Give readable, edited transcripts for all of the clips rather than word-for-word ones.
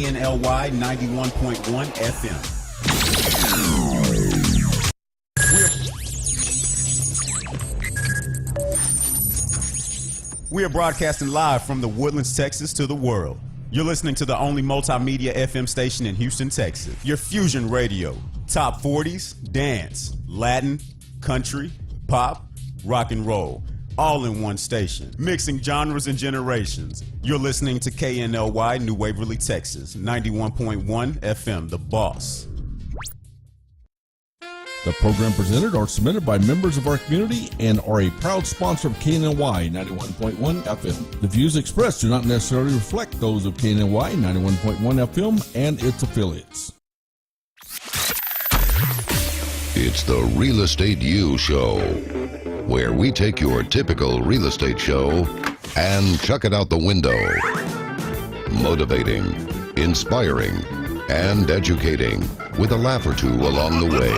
KNLY 91.1 FM. We are broadcasting live from the Woodlands, Texas to the world. You're listening to the only multimedia FM station in Houston, Texas. Your fusion radio. Top 40s, dance, Latin, country, pop, rock and roll. All in one station. Mixing genres and generations. You're listening to KNLY New Waverly, Texas. 91.1 FM, The Boss. The program presented are submitted by members of our community and are a proud sponsor of KNLY 91.1 FM. The views expressed do not necessarily reflect those of KNLY 91.1 FM and its affiliates. It's the Real Estate U Show, where we take your typical real estate show and chuck it out the window. Motivating, inspiring, and educating with a laugh or two along the way.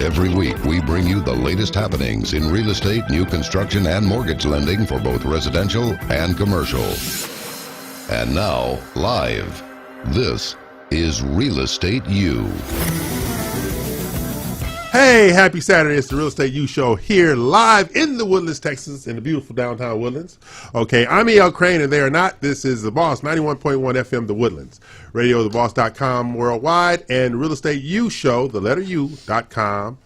Every week, we bring you the latest happenings in real estate, new construction, and mortgage lending for both residential and commercial. And now, live, this is Real Estate U. Hey, happy Saturday. It's the Real Estate U Show here live in the Woodlands, Texas, in the beautiful downtown Woodlands. Okay, I'm E.L. Crane, and they are not. This is The Boss, 91.1 FM, The Woodlands. RadioTheBoss.com worldwide, and Real Estate U Show, the letter U.com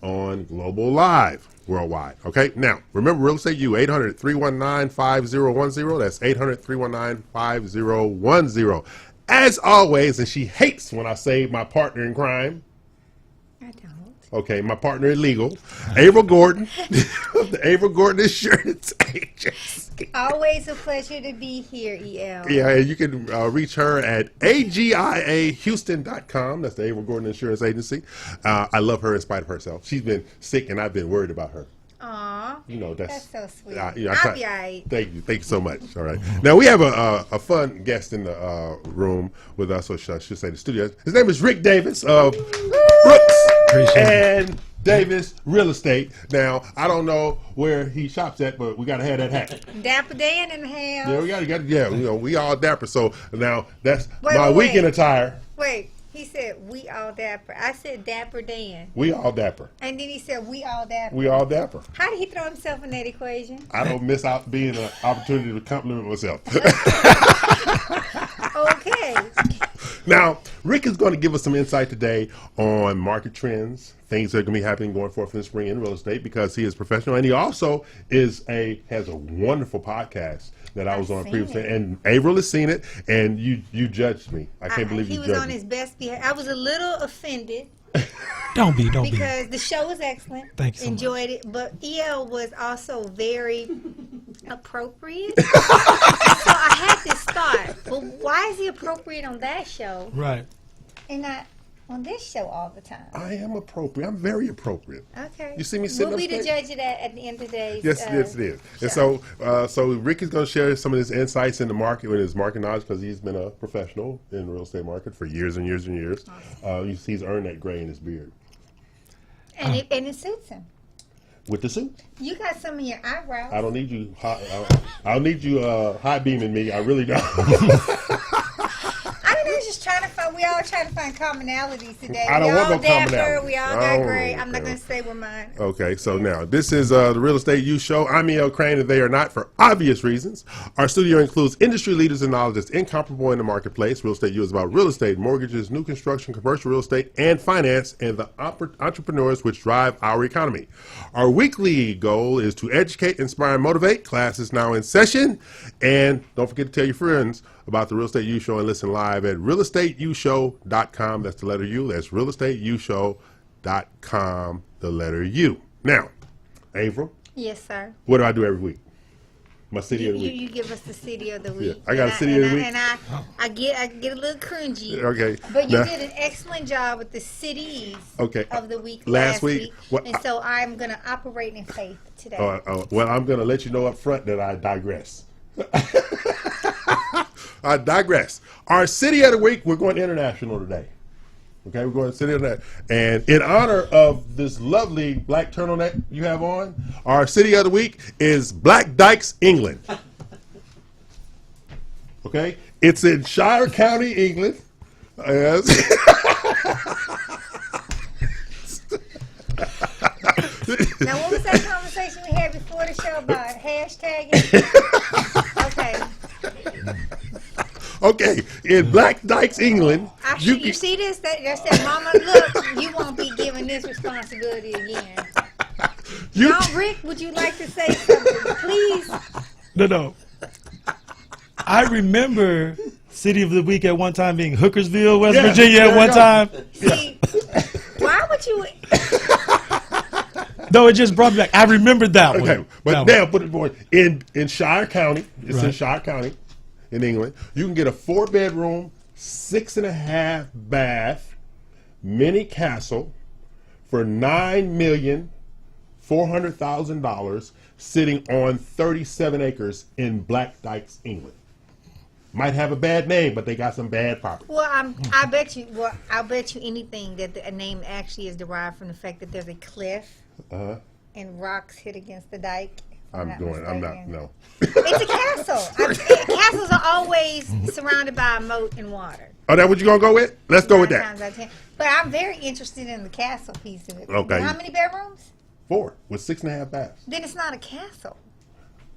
on Global Live worldwide. Okay, now, remember Real Estate U, 800-319-5010. That's 800-319-5010. As always, and she hates when I say my partner in crime. I don't. Okay, my partner in legal, Avril Gordon, the Avril Gordon Insurance Agency. Always a pleasure to be here, EL. Yeah, and you can reach her at agiahouston.com. That's the Avril Gordon Insurance Agency. I love her in spite of herself. She's been sick, and I've been worried about her. Aw, You know, that's so sweet. I'll be all right. Thank you so much. All right. Now, we have a fun guest in the room with us, or I should say the studio. His name is Rick Davis of Brooks and Davis Real Estate. Now, I don't know where he shops at, but we got to have that hat. Dapper Dan in the house. Yeah, we all dapper. So now that's my weekend attire. Wait. He said, we all dapper. I said Dapper Dan. We all dapper. And then he said, we all dapper. We all dapper. How did he throw himself in that equation? I don't miss out being an opportunity to compliment myself. Okay. Now, Rick is going to give us some insight today on market trends, things that are going to be happening going forth in the spring in real estate, because he is professional, and he also has a wonderful podcast that I was on previously, and Avril has seen it, and you judged me. I can't believe you judged me. He was on his best behavior. I was a little offended. Don't be. Because the show was excellent. Thank you so Enjoyed much. it, but EL was also very appropriate. So I had this thought, well, why is he appropriate on that show Right. and not on this show all the time? I am appropriate. I'm very appropriate. Okay. You see me sitting We'll be the upstate? judge of that at the end of the day. Yes, it is. And so Rick is going to share some of his insights in the market with his market knowledge, because he's been a professional in the real estate market for years and years and years. Awesome. He's earned that gray in his beard. And it suits him. With the suit? You got some of your eyebrows. I don't need you. I don't need you high beaming me. I really don't. I was just trying to find. We all trying to find commonalities today. I don't we want all no dapper. commonality. We all I got don't gray. want I'm not going to say we're mine. Okay, so now this is the Real Estate U Show. I'm E.L. Crane, and they are not, for obvious reasons. Our studio includes industry leaders and knowledge that's incomparable in the marketplace. Real Estate U is about real estate, mortgages, new construction, commercial real estate, and finance, and the entrepreneurs which drive our economy. Our weekly goal is to educate, inspire, and motivate. Class is now in session, and don't forget to tell your friends about the Real Estate U Show and listen live at realestateushow.com. That's the letter U. That's realestateushow.com, the letter U. Now, Avril. Yes, sir. What do I do every week? My city of the week. You give us the city of the week. Yeah, I got a city of the week. And I get a little cringy. Okay. But you did an excellent job with the cities of the week last week. And so I'm going to operate in faith today. Well, I'm going to let you know up front that I digress. I digress. Our city of the week, we're going international today. Okay, we're going to city of the week. And in honor of this lovely black turtleneck you have on, our city of the week is Black Dykes, England. Okay? It's in Shire County, England. Yes. Now, what was that conversation we had before the show about hashtagging? Okay. Okay, in Black Dykes, England. You see this? That said, Mama, look, you won't be given this responsibility again. Now, Rick, would you like to say something, please? No. I remember City of the Week at one time being Hookersville, West Virginia at one time. See, why would you? No, it just brought me back. I remembered that one. Okay, but now put it more in Shire County. It's in Shire County, in England. You can get a 4-bedroom, 6.5 bath mini castle for $9,400,000, sitting on 37 acres in Black Dykes, England. Might have a bad name, but they got some bad property. Well, I bet you. Well, I'll bet you anything that the name actually is derived from the fact that there's a cliff and rocks hit against the dike. No. It's a castle. Castles are always surrounded by a moat and water. Oh, that what you gonna go with? Let's go with that. But I'm very interested in the castle piece of it. Okay. How many bedrooms? 4 with 6.5 baths. Then it's not a castle.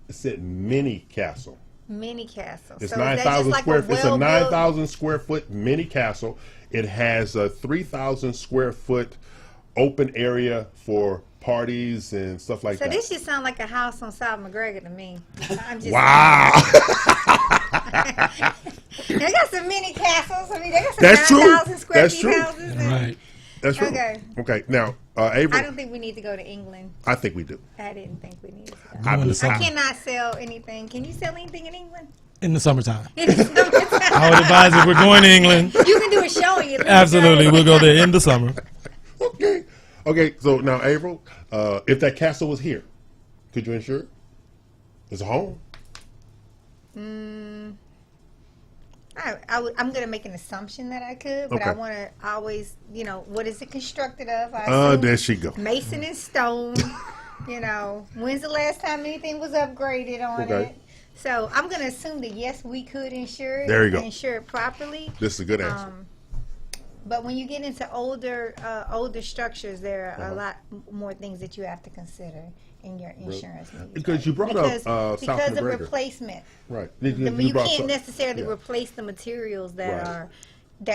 It's a mini castle. Mini castle. It's so 9,000 like square. It's a 9,000 square. square foot mini castle. It has a 3,000 square foot open area for parties and stuff like that. So this just sounds like a house on South McGregor to me. I'm just wow. They got some mini castles. I mean, they got some That's true. 9,000 square That's feet true. houses. Right. That's true. Okay. Okay. Now, Avery. I don't think we need to go to England. I think we do. I didn't think we needed to go. Going to I summer. cannot sell anything. Can you sell anything in England? In the summertime. In the summertime. I would advise if we're going to England, You can do a showing. At least, absolutely, right? we'll go there in the summer. Okay. Okay. So now, April, if that castle was here, could you insure it? It's a home. I'm going to make an assumption that I could, but I Okay. want to always, what is it constructed of? I Oh, assume there she go. mason and stone. When's the last time anything was upgraded on Okay. it? So I'm going to assume that yes, we could insure it. There you go. Insure it properly. This is a good answer. But when you get into older structures, there are a lot more things that you have to consider in your insurance needs. Because you brought up South because of McGregor. replacement. Right. You brought can't some- necessarily yeah. replace the materials that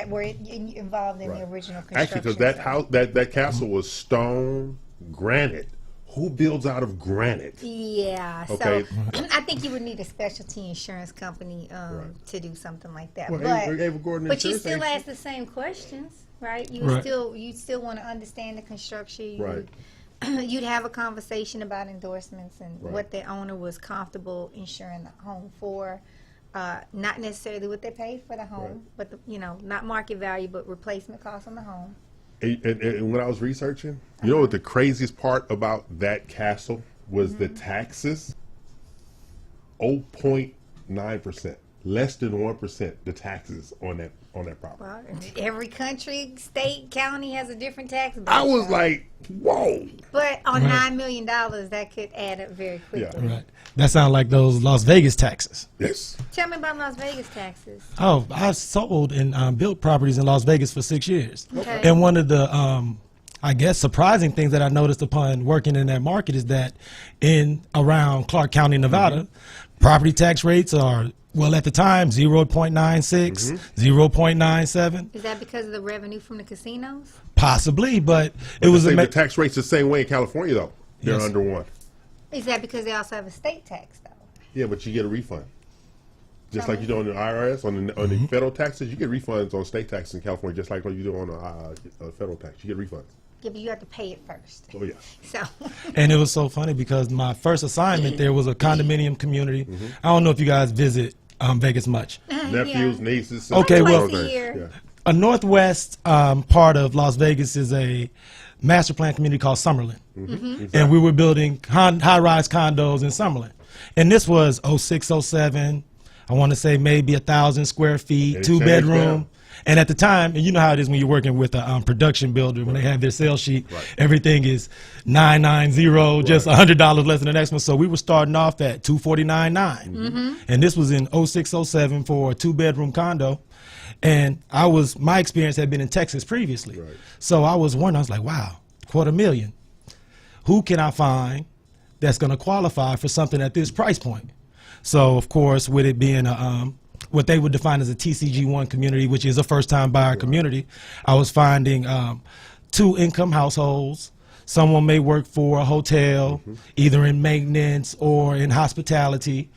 were involved in the original construction. Actually, because that house, that castle was stone, granite. Who builds out of granite? Yeah, Okay. so I think you would need a specialty insurance company to do something like that. Well, but Ava Gordon but you Insurance still Agency. ask the same questions, right? You Right. still want to understand the construction. Right. You'd have a conversation about endorsements and Right. what the owner was comfortable insuring the home for. Not necessarily what they paid for the home, but not market value, but replacement costs on the home. And when I was researching, you know what the craziest part about that castle was? The taxes. 0.9%, less than 1%. The taxes on that property. Well, every country, state, county has a different tax base. I was like, whoa. But on $9 million, that could add up very quickly. Yeah. Right. That sounds like those Las Vegas taxes. Yes. Tell me about Las Vegas taxes. Oh, I sold and built properties in Las Vegas for 6 years. Okay. And one of the, I guess, surprising things that I noticed upon working in that market is that around Clark County, Nevada, property tax rates are, well, at the time, 0.96, 0.97. Is that because of the revenue from the casinos? Possibly, but it was The tax rate's the same way in California, though. They're Yes. under 1. Is that because they also have a state tax, though? Yeah, but you get a refund. Just like you do on the IRS, on the federal taxes, you get refunds on state taxes in California, just like what you do on the federal tax. You get refunds. Yeah, but you have to pay it first. Oh, yeah. So, And it was so funny because my first assignment there was a condominium community. I don't know if you guys visit Vegas much. Nephews, nieces. Okay, twice well, a year. Yeah. A northwest part of Las Vegas is a master plan community called Summerlin. And we were building high-rise condos in Summerlin. And this was 06, 07. I want to say maybe 1,000 square feet, And it 2 changed bedroom. now. And at the time, and you know how it is when you're working with a production builder, when they have their sales sheet, everything is 990, just $100 less than the next one. So we were starting off at 249.9, and this was in 06, 07 for a 2-bedroom condo. And my experience had been in Texas previously. So I was wondering, I was like, wow, $250,000. Who can I find that's going to qualify for something at this price point? So, of course, with it being what they would define as a TCG1 community, which is a first-time buyer community, I was finding 2-income households. Someone may work for a hotel, either in maintenance or in hospitality.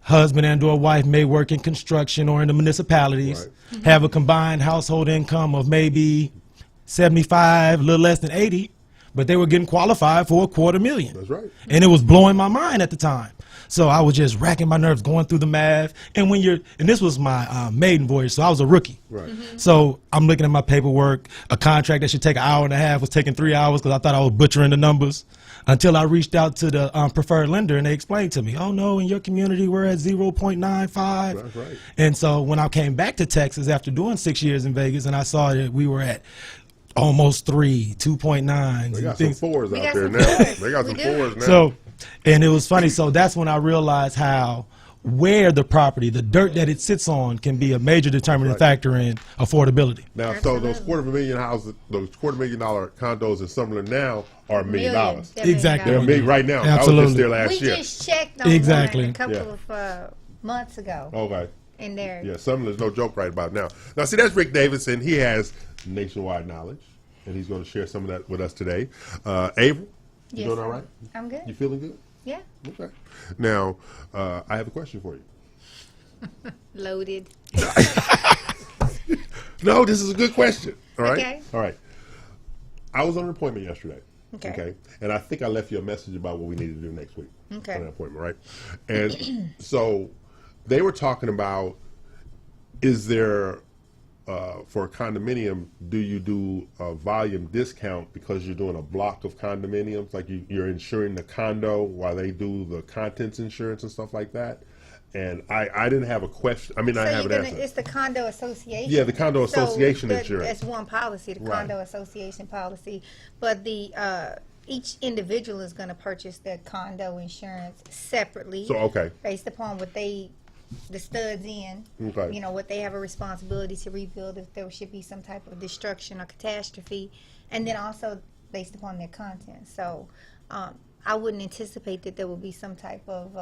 Husband and or wife may work in construction or in the municipalities, have a combined household income of maybe 75, a little less than 80, but they were getting qualified for $250,000. That's right. And it was blowing my mind at the time. So I was just racking my nerves going through the math. And and this was my maiden voyage, so I was a rookie. So I'm looking at my paperwork. A contract that should take an hour and a half was taking 3 hours because I thought I was butchering the numbers, until I reached out to the preferred lender, and they explained to me, oh no, in your community we're at 0.95. That's right. And so when I came back to Texas after doing 6 years in Vegas, and I saw that we were at almost 3, 2.9. They got some 4s out there now. They got some 4s now. So, and it was funny. So that's when I realized where the property, the dirt that it sits on, can be a major determining factor in affordability. Now, so those $250,000 houses, those $250,000 condos in Summerlin now are $1 million. Exactly. They're big right now. Absolutely. I was just there last year. We just checked on one a couple of months ago. Okay. In there. Yeah, Summerlin's no joke right about now. Now, see, that's Rick Davidson. He has nationwide knowledge, and he's going to share some of that with us today. April, you doing all right? I'm good. You feeling good? Yeah. Okay. Now, I have a question for you. Loaded. No, this is a good question. All right? Okay. All right. I was on an appointment yesterday. Okay. And I think I left you a message about what we need to do next week. Okay. For that appointment, right? And so they were talking about, is there, for a condominium, do you do a volume discount because you're doing a block of condominiums? Like you're insuring the condo while they do the contents insurance and stuff like that? And I didn't have a question. I mean, I have an answer. It's the condo association. Yeah, the condo association insurance. That's one policy, the condo association policy. But each individual is going to purchase their condo insurance separately. So, okay. Based upon what the studs in, Okay. what they have a responsibility to rebuild if there should be some type of destruction or catastrophe, and then also based upon their content. So I wouldn't anticipate that there would be some type of,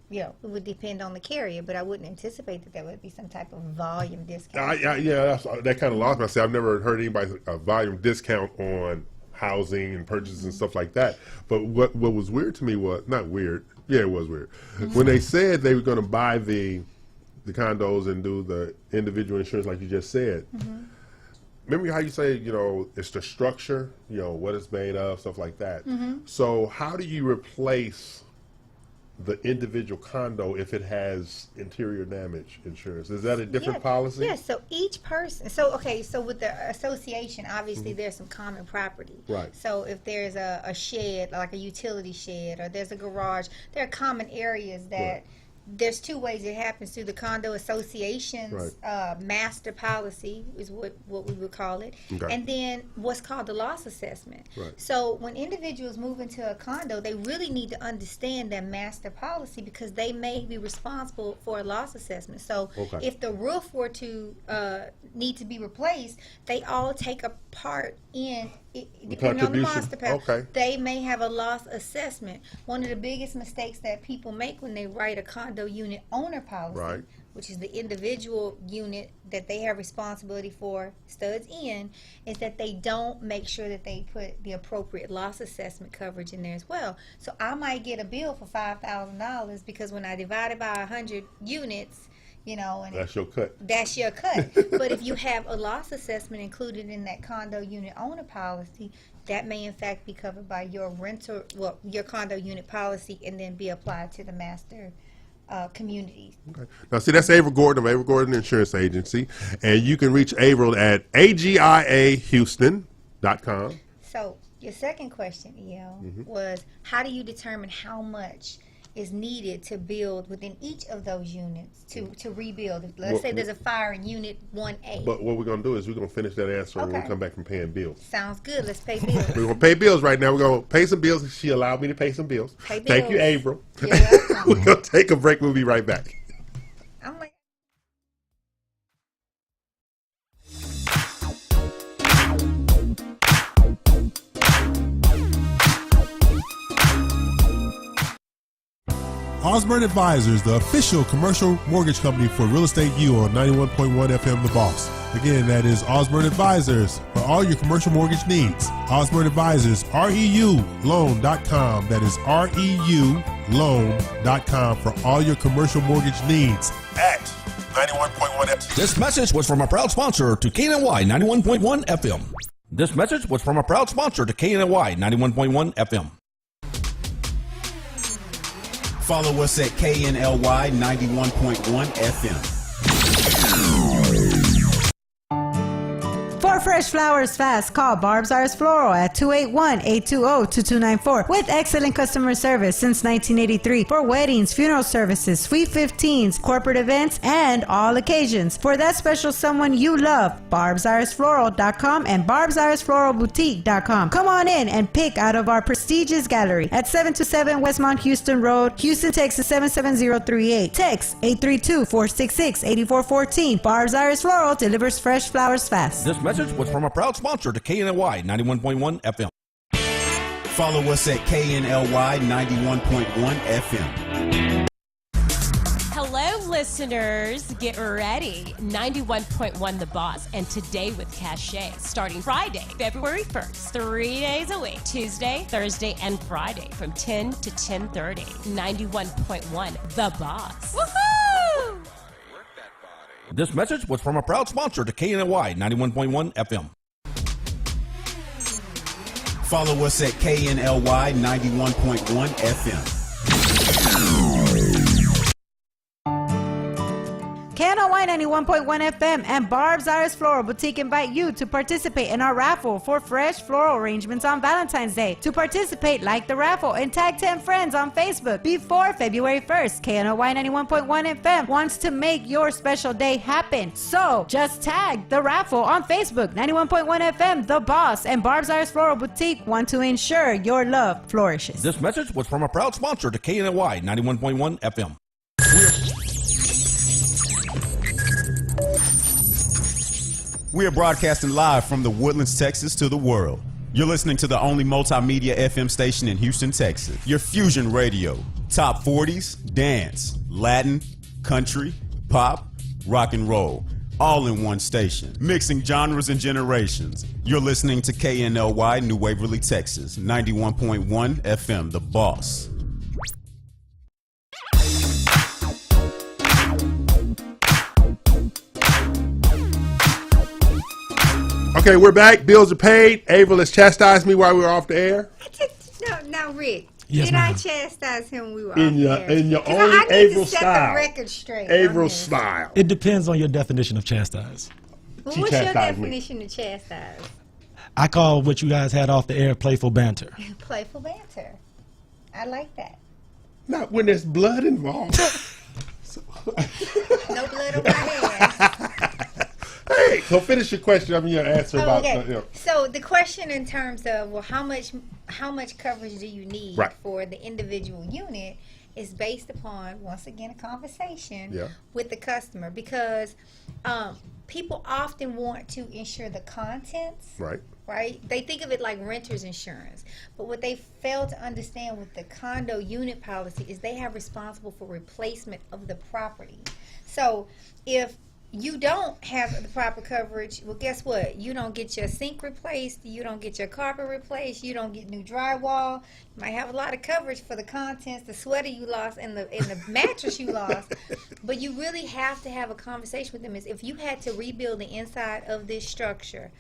it would depend on the carrier, but I wouldn't anticipate that there would be some type of volume discount. That kind of lost me. I said I've never heard anybody a volume discount on housing and purchases and stuff like that. But what was weird to me was, not weird, yeah, it was weird. When they said they were going to buy the condos and do the individual insurance like you just said, remember how you say, it's the structure, what it's made of, stuff like that. So how do you replace the individual condo if it has interior damage insurance? Is that a different policy? Yes, so each person, so with the association, obviously there's some common property. Right. So if there's a shed, like a utility shed, or there's a garage, there are common areas that there's two ways it happens: through the condo association's master policy is what we would call it, and then what's called the loss assessment. So when individuals move into a condo, they really need to understand their master policy because they may be responsible for a loss assessment. So if the roof were to need to be replaced, they all take a part in depending on the master policy. They may have a loss assessment. One of the biggest mistakes that people make when they write a condo unit owner policy, which is the individual unit that they have responsibility for studs in, is that they don't make sure that they put the appropriate loss assessment coverage in there as well. So I might get a bill for $5,000 because when I divide it by 100 units, and that's your cut. That's your cut. But if you have a loss assessment included in that condo unit owner policy, that may in fact be covered by your your condo unit policy, and then be applied to the master community. Now, see, that's Averill Gordon of Averill Gordon Insurance Agency, and you can reach Averill at agiahouston.com. So your second question, was how do you determine how much is needed to build within each of those units to rebuild? Let's say there's a fire in unit 1A. But what we're going to do is we're going to finish that answer when we Okay. come back from paying bills. Sounds good. Let's pay bills. We're going to pay bills right now. We're going to pay some bills. She allowed me to pay some bills. Pay Thank you, bills. April. You're welcome. We're going to take a break. We'll be right back. I'm like, Osborne Advisors, the official commercial mortgage company for Real Estate U on 91.1 FM The Boss. Again, that is Osborne Advisors for all your commercial mortgage needs. Osborne Advisors, REULoan.com. That is REULoan.com for all your commercial mortgage needs at 91.1 FM. This message was from a proud sponsor to KNY 91.1 FM. This message was from a proud sponsor to KNY 91.1 FM. Follow us at KNLY 91.1 FM. For fresh flowers fast, call Barb's Arts Floral at 281-820-2294 with excellent customer service since 1983 for weddings, funeral services, sweet 15s, corporate events, and all occasions. For that special someone you love, barbsartsfloral.com and barbsartsfloralboutique.com. Come on in and pick out of our prestigious gallery at 727 Westmont Houston Road, Houston, Texas 77038. Text 832-466-8414. Barb's Arts Floral delivers fresh flowers fast. This message was from a proud sponsor to KNY 91.1 FM. Follow us at KNLY 91.1 FM. Hello, listeners. Get ready. 91.1 The Boss and Today with Cachet starting Friday, February 1st, 3 days a week, Tuesday, Thursday, and Friday from 10 to 10:30. 91.1 The Boss. Woohoo! This message was from a proud sponsor to KNY 91.1 FM. Follow us at KNLY 91.1 FM. KNOY 91.1 FM and Barb's Arts Floral Boutique invite you to participate in our raffle for fresh floral arrangements on Valentine's Day. To participate, like the raffle and tag 10 friends on Facebook before February 1st. KNOY 91.1 FM wants to make your special day happen. So just tag the raffle on Facebook. 91.1 FM, The Boss, and Barb's Arts Floral Boutique want to ensure your love flourishes. This message was from a proud sponsor to KNY 91.1 FM. We are broadcasting live from the Woodlands, Texas to the world. You're listening to the only multimedia FM station in Houston, Texas. Your fusion radio. Top 40s, dance, Latin, country, pop, rock and roll. All in one station. Mixing genres and generations. You're listening to KNLY New Waverly, Texas. 91.1 FM, The Boss. Okay, we're back. Bills are paid. Avril has chastised me while we were off the air. Now, Rick, Yes, did I ma'am. chastise him when we were In off your- there? in your 'Cause only I need Avril to set style. the record straight. on Avril this. style. It depends on your definition of chastise. Well, She what's your chastised me. definition of chastise? I call what you guys had off the air playful banter. Playful banter. I like that. Not when there's blood involved. No blood on my hands. Hey, so finish your question. I mean, your answer about okay. you know. So the question in terms of how much coverage do you need Right. for the individual unit is based upon, once again, a conversation Yeah. with the customer, because people often want to insure the contents. Right. Right? They think of it like renter's insurance. But what they fail to understand with the condo unit policy is they have responsible for replacement of the property. So if you don't have the proper coverage, well, guess what? You don't get your sink replaced, you don't get your carpet replaced, you don't get new drywall. You might have a lot of coverage for the contents, the sweater you lost, and the mattress you lost. But you really have to have a conversation with them. Is if you had to rebuild the inside of this structure,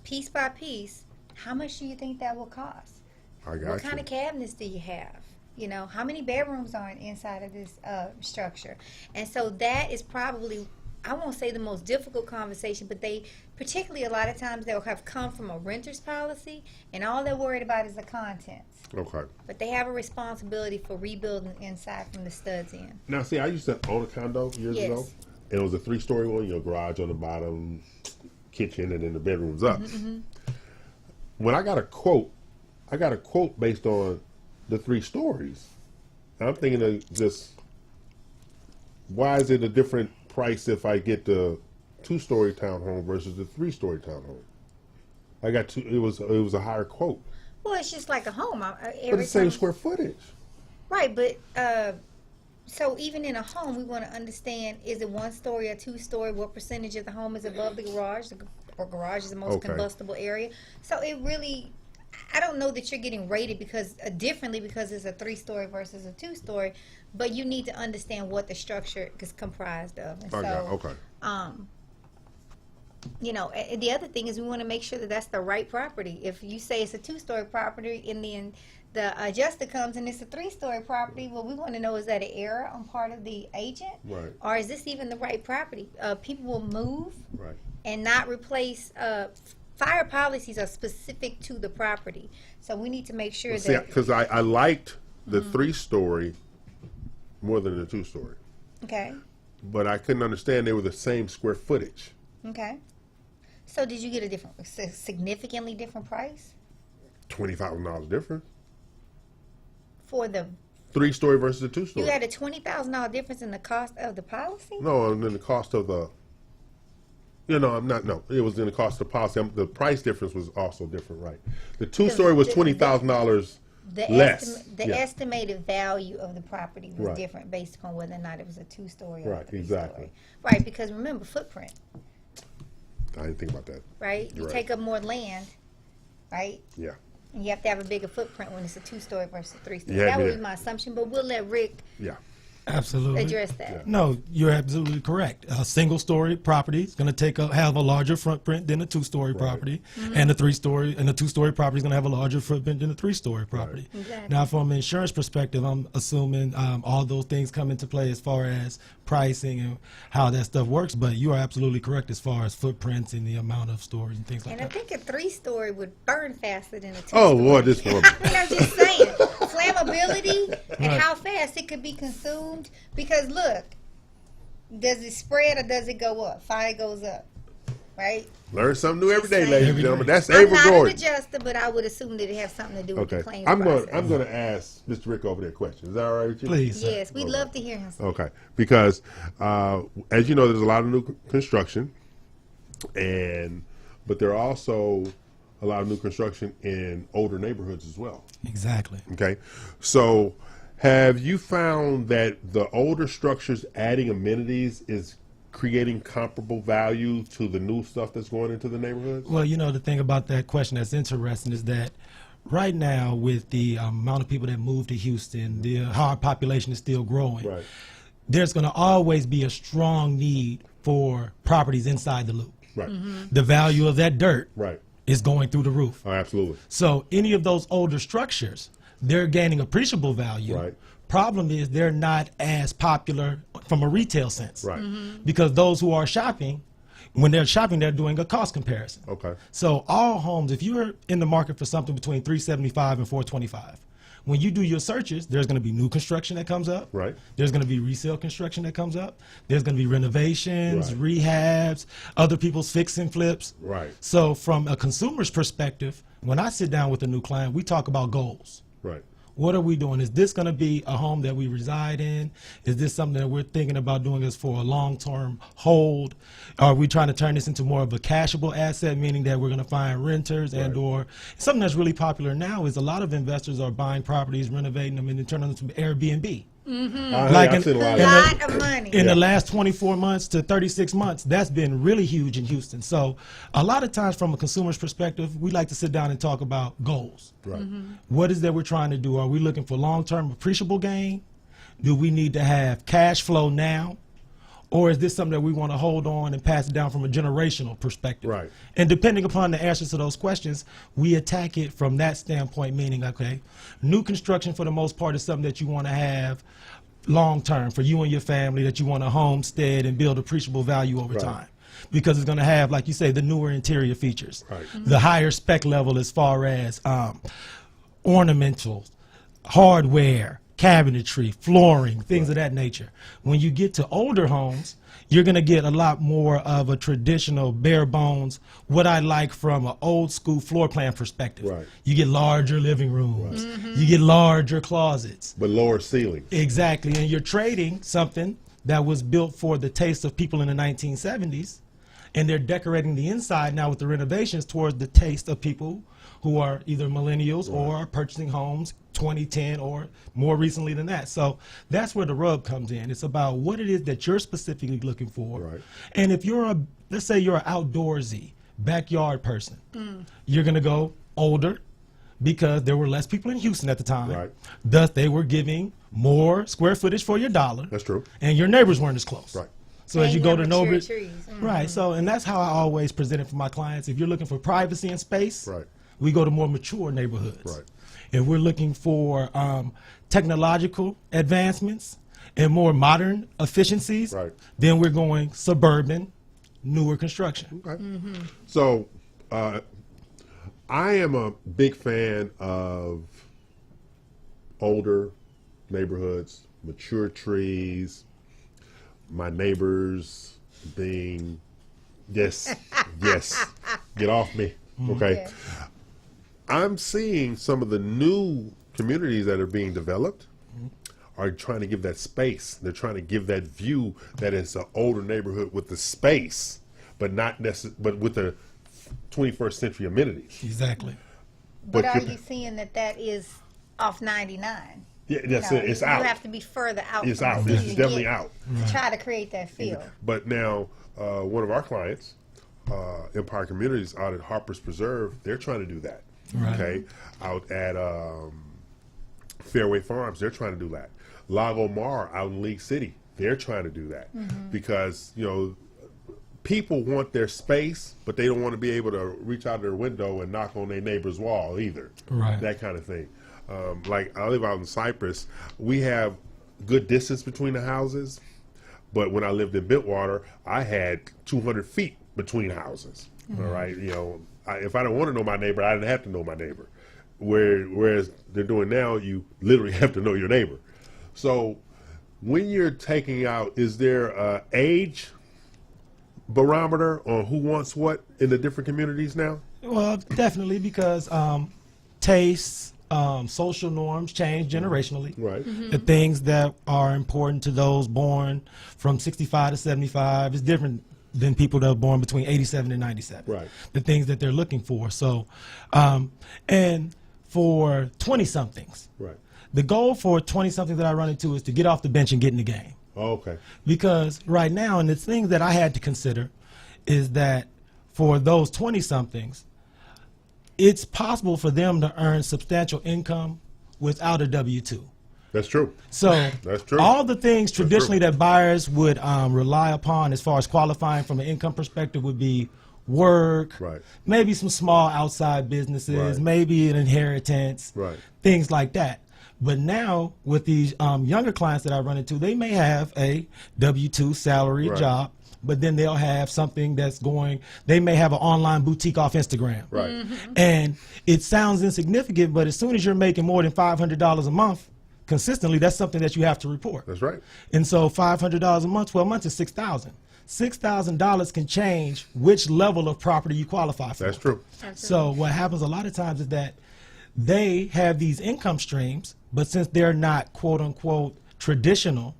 piece by piece, how much do you think that will cost? I got What you. kind of cabinets do you have? You know, how many bedrooms are inside of this structure? And so that is probably, I won't say the most difficult conversation, but they, particularly a lot of times, they'll have come from a renter's policy, and all they're worried about is the contents. Okay. But they have a responsibility for rebuilding inside from the studs in. Now, see, I used to own a condo years Yes. ago, and it was a 3-story one. Garage on the bottom, kitchen, and then the bedrooms up. When I got a quote based on the 3 stories. I'm thinking of just, why is it a different price if I get the 2-story townhome versus the 3-story townhome? I got two. It was a higher quote. Well, it's just like a home. But the same square footage. Right, but so even in a home, we want to understand: is it 1-story or 2-story? What percentage of the home is above the garage? Or garage is the most combustible area. So it really, I don't know that you're getting rated because differently because it's a 3-story versus a 2-story, but you need to understand what the structure is comprised of. And you know, and the other thing is we want to make sure that that's the right property. If you say it's a 2-story property and then the adjuster comes and it's a 3-story property, well, we want to know, is that an error on part of the agent? Right. Or is this even the right property? People will move Right. and not replace. Fire policies are specific to the property, so we need to make sure that. Because I liked the 3-story more than the 2-story, Okay. but I couldn't understand they were the same square footage. Okay. So did you get a significantly different price $20,000 difference. for the? 3-story versus the 2-story. You had a $20,000 difference in the cost of the policy. No, and then the cost of the. No, it was in the cost of the policy. The price difference was also different, right? The 2-story was $20,000 less. The estimated value of the property was Right. different based upon whether or not it was a 2-story or Right, a 3-story. exactly. Right, because remember footprint, I didn't think about that. right? You Right. take up more land, right? Yeah. And you have to have a bigger footprint when it's a 2-story versus a 3-story. Yeah, That would yeah. be my assumption, but we'll let Rick Yeah. Absolutely. address that. No, you're absolutely correct. A single-story property is going to have a larger footprint than a 2-story property, and a 3-story and a 2-story property is going to have a larger footprint than a 3-story property. Exactly. Now, from an insurance perspective, I'm assuming all those things come into play as far as pricing and how that stuff works. But you are absolutely correct as far as footprints and the amount of stories and things like And I that. think a 3-story would burn faster than a 2-story. Oh Lord, this one. I mean, I'm just saying, flammability and how fast it could be consumed. Because look, does it spread or does it go up? Fire goes up, right? Learn something new every day, Just ladies saying. and gentlemen. That's I'm April not an Gordon. adjuster, but I would assume that it have something to do with Okay, the claims I'm process. gonna ask Mr. Rick over there questions. Is that all right with you? Please. sir. Yes, we'd love to hear him. Okay, because as you know, there's a lot of new construction, but there are also a lot of new construction in older neighborhoods as well. Exactly. Okay, so have you found that the older structures adding amenities is creating comparable value to the new stuff that's going into the neighborhoods? Well, the thing about that question that's interesting is that right now, with the amount of people that move to Houston, how our population is still growing, Right. there's going to always be a strong need for properties inside the loop. Right. The value of that dirt Right. is going through the roof. Oh, absolutely. So any of those older structures, they're gaining appreciable value. Right. Problem is they're not as popular from a retail sense. Right. Because those who are shopping, when they're shopping, they're doing a cost comparison. Okay. So all homes, if you're in the market for something between $375 and $425, when you do your searches, there's going to be new construction that comes up. Right. There's going to be resale construction that comes up. There's going to be renovations, Right. rehabs, other people's fix and flips. Right. So from a consumer's perspective, when I sit down with a new client, we talk about goals. Right. What are we doing? Is this going to be a home that we reside in? Is this something that we're thinking about doing as for a long-term hold? Are we trying to turn this into more of a cashable asset, meaning that we're going to find renters and or something that's really popular now is a lot of investors are buying properties, renovating them, and then turning them into Airbnb. Like I've seen a lot A of that. lot of money. In the last 24 months to 36 months, that's been really huge in Houston. So a lot of times from a consumer's perspective, we like to sit down and talk about goals. Right. What is that we're trying to do? Are we looking for long-term appreciable gain? Do we need to have cash flow now? Or is this something that we want to hold on and pass it down from a generational perspective? Right. And depending upon the answers to those questions, we attack it from that standpoint, meaning, okay, new construction for the most part is something that you want to have long term for you and your family that you want to homestead and build appreciable value over time. Because it's going to have, like you say, the newer interior features, the higher spec level as far as ornamentals, hardware, cabinetry, flooring, things of that nature. When you get to older homes, you're going to get a lot more of a traditional bare bones, what I like from an old school floor plan perspective. You get larger living rooms, you get larger closets. But lower ceilings. Exactly, and you're trading something that was built for the taste of people in the 1970s, and they're decorating the inside now with the renovations towards the taste of people who are either millennials or are purchasing homes 2010 or more recently than that. So that's where the rub comes in. It's about what it is that you're specifically looking for. And if you're let's say you're an outdoorsy backyard person, you're going to go older because there were less people in Houston at the time. Thus, they were giving more square footage for your dollar. That's true. And your neighbors weren't as close. So as you go to know, trees. So, and that's how I always present it for my clients. If you're looking for privacy and space, we go to more mature neighborhoods. If we're looking for technological advancements and more modern efficiencies, then we're going suburban, newer construction. So, I am a big fan of older neighborhoods, mature trees, my neighbors being, yes, get off me, okay? I'm seeing some of the new communities that are being developed are trying to give that space. They're trying to give that view that it's an older neighborhood with the space, but not but with the 21st century amenities. Exactly. But are you seeing that is off 99? Yeah, that's it. It's out. You have to be further out. It's out. It's definitely out. To try to create that feel. But now, one of our clients, Empire Communities out at Harper's Preserve, they're trying to do that. Okay, out at Fairway Farms, they're trying to do that. Lago Mar out in League City, they're trying to do that because people want their space, but they don't want to be able to reach out their window and knock on their neighbor's wall either. That kind of thing. Like I live out in Cypress, we have good distance between the houses, but when I lived in Bentwater, I had 200 feet between houses. All right, if I don't want to know my neighbor, I didn't have to know my neighbor. Whereas they're doing now, you literally have to know your neighbor. So when you're taking out, is there a age barometer on who wants what in the different communities now? Well, definitely, because tastes, social norms change generationally. The things that are important to those born from 65 to 75 is different than people that are born between 87 and 97. The things that they're looking for. So, and for 20-somethings, the goal for 20-somethings that I run into is to get off the bench and get in the game. Because right now, and the things that I had to consider is that for those 20-somethings, it's possible for them to earn substantial income without a W-2. That's true. So that's true. All the things traditionally that buyers would rely upon as far as qualifying from an income perspective would be work, maybe some small outside businesses, maybe an inheritance, things like that. But now with these younger clients that I run into, they may have a W-2 salary job, but then they'll have something that's they may have an online boutique off Instagram. And it sounds insignificant, but as soon as you're making more than $500 a month, consistently, that's something that you have to report. That's right. And so $500 a month, 12 months is $6,000. $6,000 can change which level of property you qualify for. That's true. So what happens a lot of times is that they have these income streams, but since they're not quote unquote traditional,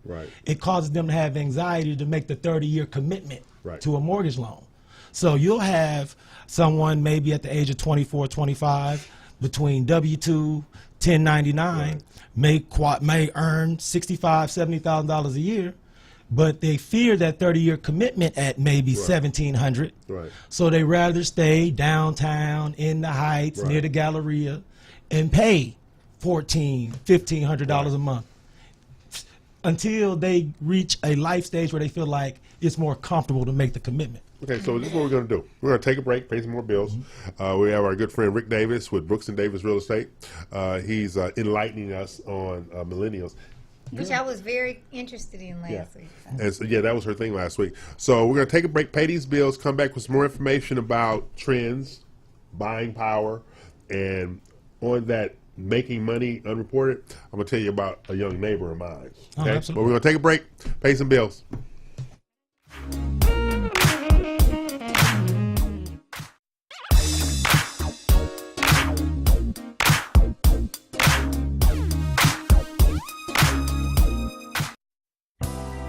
it causes them to have anxiety to make the 30-year commitment to a mortgage loan. So you'll have someone maybe at the age of 24, 25, between W-2, 1099, may earn $65,000, $70,000 a year, but they fear that 30-year commitment at maybe $1,700. So they rather stay downtown in the Heights near the Galleria and pay $1,400, $1,500 a month until they reach a life stage where they feel like it's more comfortable to make the commitment. Okay, so this is what we're going to do. We're going to take a break, pay some more bills. We have our good friend Rick Davis with Brooks & Davis Real Estate. He's enlightening us on millennials. Which I was very interested in last week. And so, that was her thing last week. So we're going to take a break, pay these bills, come back with some more information about trends, buying power, and on that making money unreported, I'm going to tell you about a young neighbor of mine. Okay? Absolutely. But we're going to take a break, pay some bills.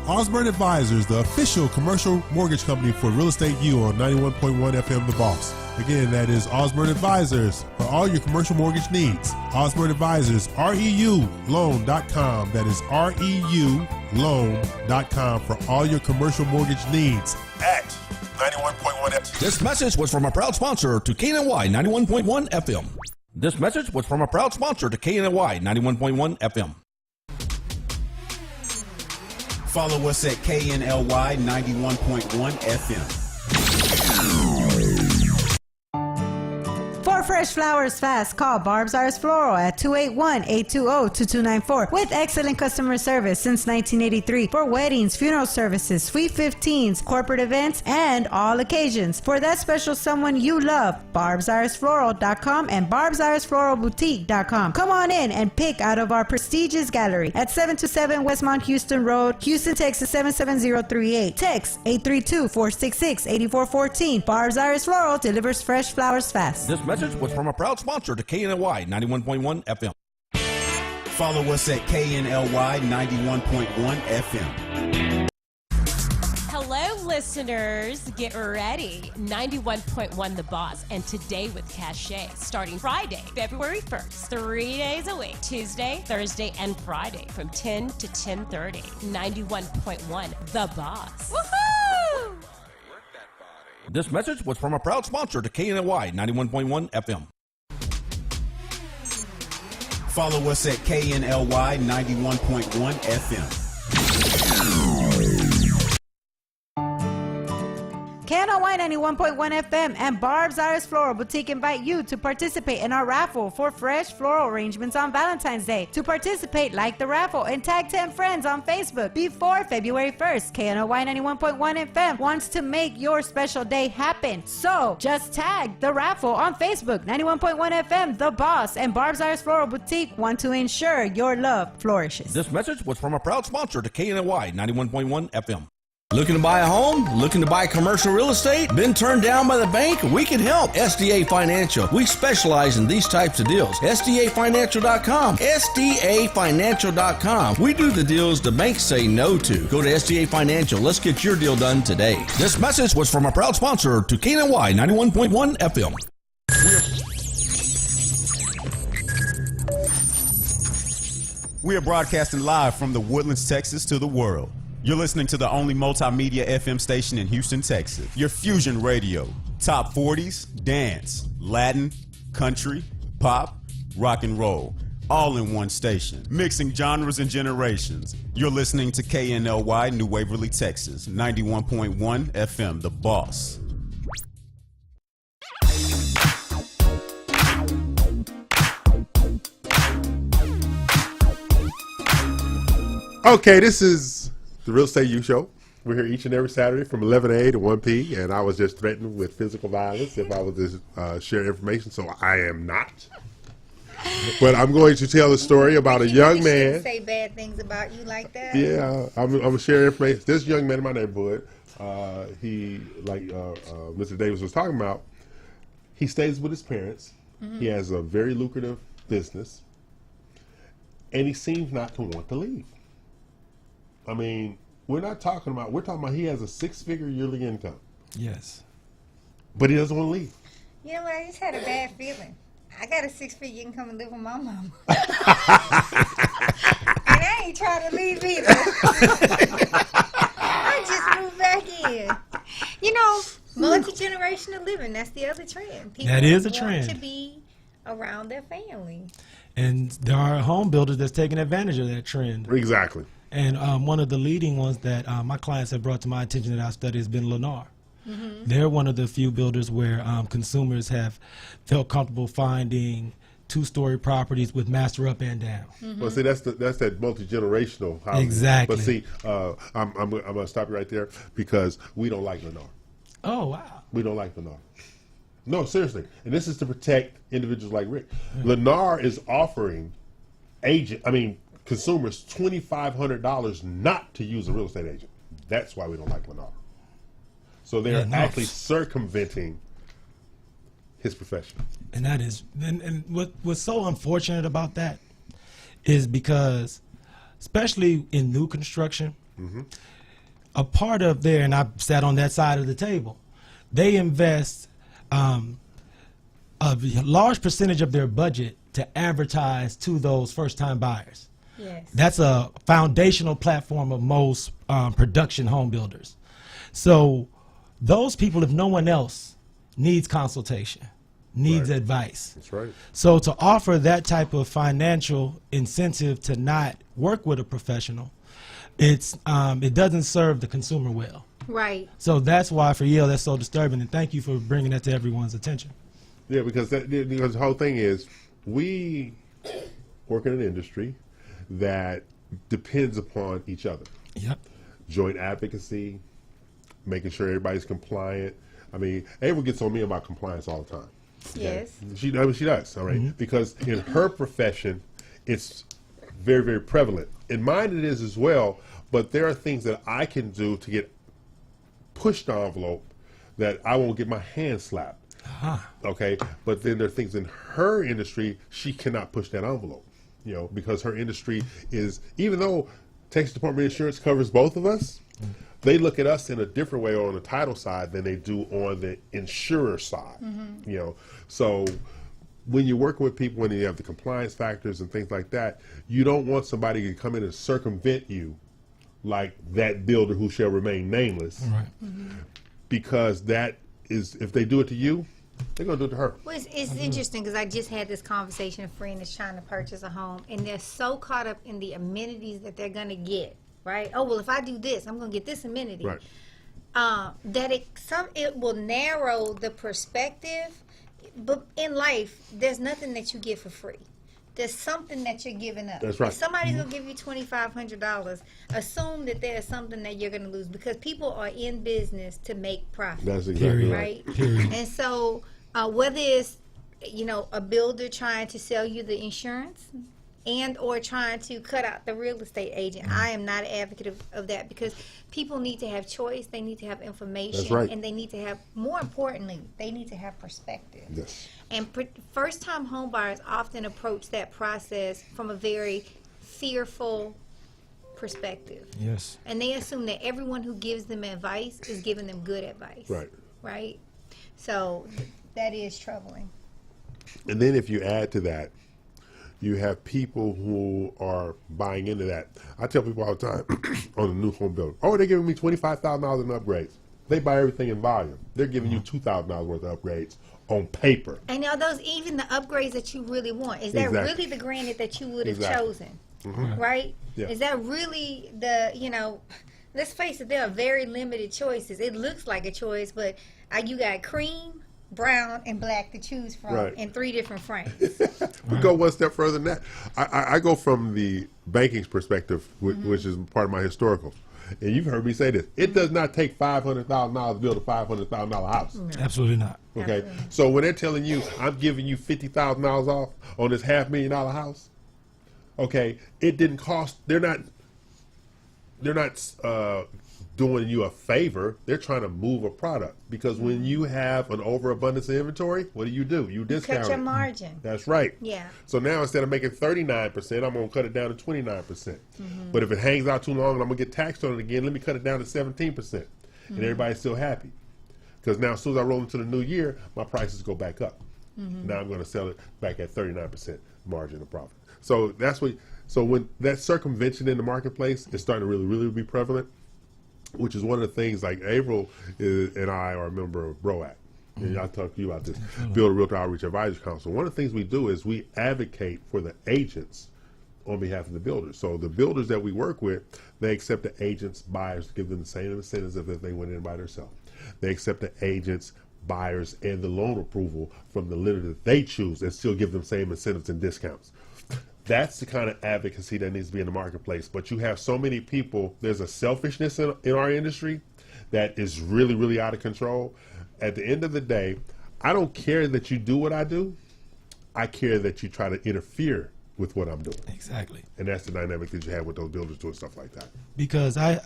Osborne Advisors, the official commercial mortgage company for Real Estate U on 91.1 FM The Boss. Again, that is Osborne Advisors for all your commercial mortgage needs. Osborne Advisors, REULoan.com. That is REULoan.com for all your commercial mortgage needs at 91.1 FM. This message was from a proud sponsor to KNY 91.1 FM. This message was from a proud sponsor to KNY 91.1 FM. Follow us at KNLY 91.1 FM. For fresh flowers fast, call Barb's Arts Floral at 281-820-2294 with excellent customer service since 1983 for weddings, funeral services, sweet 15s, corporate events, and all occasions. For that special someone you love, barbsartsfloral.com and barbsartsfloralboutique.com. Come on in and pick out of our prestigious gallery at 727 Westmont Houston Road, Houston, Texas 77038. Text 832-466-8414. Barb's Arts Floral delivers fresh flowers fast. This message was from a proud sponsor to KNY 91.1 FM. Follow us at KNLY 91.1 FM. Hello, listeners. Get ready. 91.1 The Boss and Today with Cachet starting Friday, February 1st, 3 days a week, Tuesday, Thursday, and Friday from 10 to 10:30. 91.1 The Boss. Woohoo! This message was from a proud sponsor to KNY 91.1 FM. Follow us at KNLY 91.1 FM. KNOY 91.1 FM and Barb's Arts Floral Boutique invite you to participate in our raffle for fresh floral arrangements on Valentine's Day. To participate, like the raffle and tag 10 friends on Facebook before February 1st. KNOY 91.1 FM wants to make your special day happen. So just tag the raffle on Facebook. 91.1 FM, The Boss, and Barb's Arts Floral Boutique want to ensure your love flourishes. This message was from a proud sponsor to KNY 91.1 FM. Looking to buy a home? Looking to buy commercial real estate? Been turned down by the bank? We can help. SDA Financial. We specialize in these types of deals. SDAFinancial.com. SDAFinancial.com. We do the deals the banks say no to. Go to SDA Financial. Let's get your deal done today. This message was from a proud sponsor to KNY 91.1 FM. We are broadcasting live from the Woodlands, Texas to the world. You're listening to the only multimedia FM station in Houston, Texas. Your Fusion Radio. Top 40s, dance, Latin, country, pop, rock and roll. All in one station. Mixing genres and generations. You're listening to KNLY New Waverly, Texas. 91.1 FM, The Boss. Okay, this is the Real Estate U Show. We're here each and every Saturday from 11 a to 1 p. And I was just threatened with physical violence if I was to share information, so I am not. But I'm going to tell a story about a young man. Say bad things about you like that. Yeah, I'm going to share information. This young man in my neighborhood, he, like Mr. Davis was talking about, he stays with his parents. Mm-hmm. He has a very lucrative business, and he seems not to want to leave. I mean, we're talking about he has a 6-figure yearly income. Yes. But he doesn't want to leave. You know what? I just had a bad feeling. I got a 6-figure income and live with my mama. And I ain't trying to leave either. I just moved back in. You know, multi-generational living, that's the other trend. People that is a want trend. To be around their family. And there are home builders that's taking advantage of that trend. Exactly. And one of the leading ones that my clients have brought to my attention in our study has been Lennar. Mm-hmm. They're one of the few builders where consumers have felt comfortable finding 2-story properties with master up and down. Well, see, that's that multi-generational housing. Exactly. But see, I'm going to stop you right there because we don't like Lennar. Oh, wow. We don't like Lennar. No, seriously. And this is to protect individuals like Rick. Lennar is offering consumers $2,500 not to use a real estate agent. That's why we don't like Lennar. So they're actually circumventing his profession. And that is, and what's so unfortunate about that is because, especially in new construction, a part of there, and I've sat on that side of the table, they invest a large percentage of their budget to advertise to those first-time buyers. Yes. That's a foundational platform of most production home builders. So those people, if no one else, needs consultation, needs advice. That's right. So to offer that type of financial incentive to not work with a professional, it doesn't serve the consumer well. Right. So that's why for Yale that's so disturbing, and thank you for bringing that to everyone's attention. Yeah, because the whole thing is we work in an industry that depends upon each other. Yep. Joint advocacy, making sure everybody's compliant. I mean, April gets on me about compliance all the time. Yes. She does, all right? Because in her profession, it's very, very prevalent. In mine it is as well, but there are things that I can do to get pushed the envelope that I won't get my hand slapped. Okay? But then there are things in her industry, she cannot push that envelope, because her industry is, even though Texas Department of Insurance covers both of us, they look at us in a different way on the title side than they do on the insurer side. So when you're working with people, when you have the compliance factors and things like that, you don't want somebody to come in and circumvent you like that builder who shall remain nameless. Right. Because that is, if they do it to you, they're going to do it to her. Well, it's interesting because I just had this conversation. A friend is trying to purchase a home, and they're so caught up in the amenities that they're going to get. Right? Oh, well, if I do this, I'm going to get this amenity. Right. That it will narrow the perspective. But in life, there's nothing that you get for free. There's something that you're giving up. That's right. If somebody's going to give you $2,500, assume that there's something that you're going to lose, because people are in business to make profit. That's exactly right. And so whether it's, a builder trying to sell you the insurance and or trying to cut out the real estate agent, I am not an advocate of that, because people need to have choice, they need to have information, That's right. and they need to have, more importantly, they need to have perspective. Yes. And first-time home buyers often approach that process from a very fearful perspective. Yes. And they assume that everyone who gives them advice is giving them good advice. Right. Right? So that is troubling. And then if you add to that, you have people who are buying into that. I tell people all the time on the new home builder, they're giving me $25,000 in upgrades. They buy everything in volume. They're giving you $2,000 worth of upgrades on paper. And are those even the upgrades that you really want? Is that really the granite that you would have chosen? Right? Yeah. Is that really let's face it, there are very limited choices. It looks like a choice, but you got cream, brown, and black to choose from in 3 different frames. We go one step further than that. I go from the banking's perspective, which is part of my historical. And you've heard me say this. It does not take $500,000 to build a $500,000 house. No. Absolutely not. Okay? So when they're telling you, I'm giving you $50,000 off on this $500,000 house, okay, it didn't cost, they're not doing you a favor. They're trying to move a product, because when you have an overabundance of inventory, what do? You discount Cut your it. margin. That's right. Yeah. So now instead of making 39%, I'm going to cut it down to 29%. But if it hangs out too long and I'm going to get taxed on it again, let me cut it down to 17%. And everybody's still happy. Because now as soon as I roll into the new year, my prices go back up. Now I'm going to sell it back at 39% margin of profit. So that's what. So when that circumvention in the marketplace is starting to really, really be prevalent, which is one of the things, like April and I are a member of BROAC. And I talked to you about this, Builder Realtor Outreach Advisory Council. One of the things we do is we advocate for the agents on behalf of the builders. So the builders that we work with, they accept the agents' buyers to give them the same incentives as if they went in by themselves. They accept the agents' buyers and the loan approval from the lender that they choose and still give them same incentives and discounts. That's the kind of advocacy that needs to be in the marketplace. But you have so many people, there's a selfishness in our industry that is really, really out of control. At the end of the day, I don't care that you do what I do. I care that you try to interfere with what I'm doing. Exactly. And that's the dynamic that you have with those builders doing stuff like that. Because I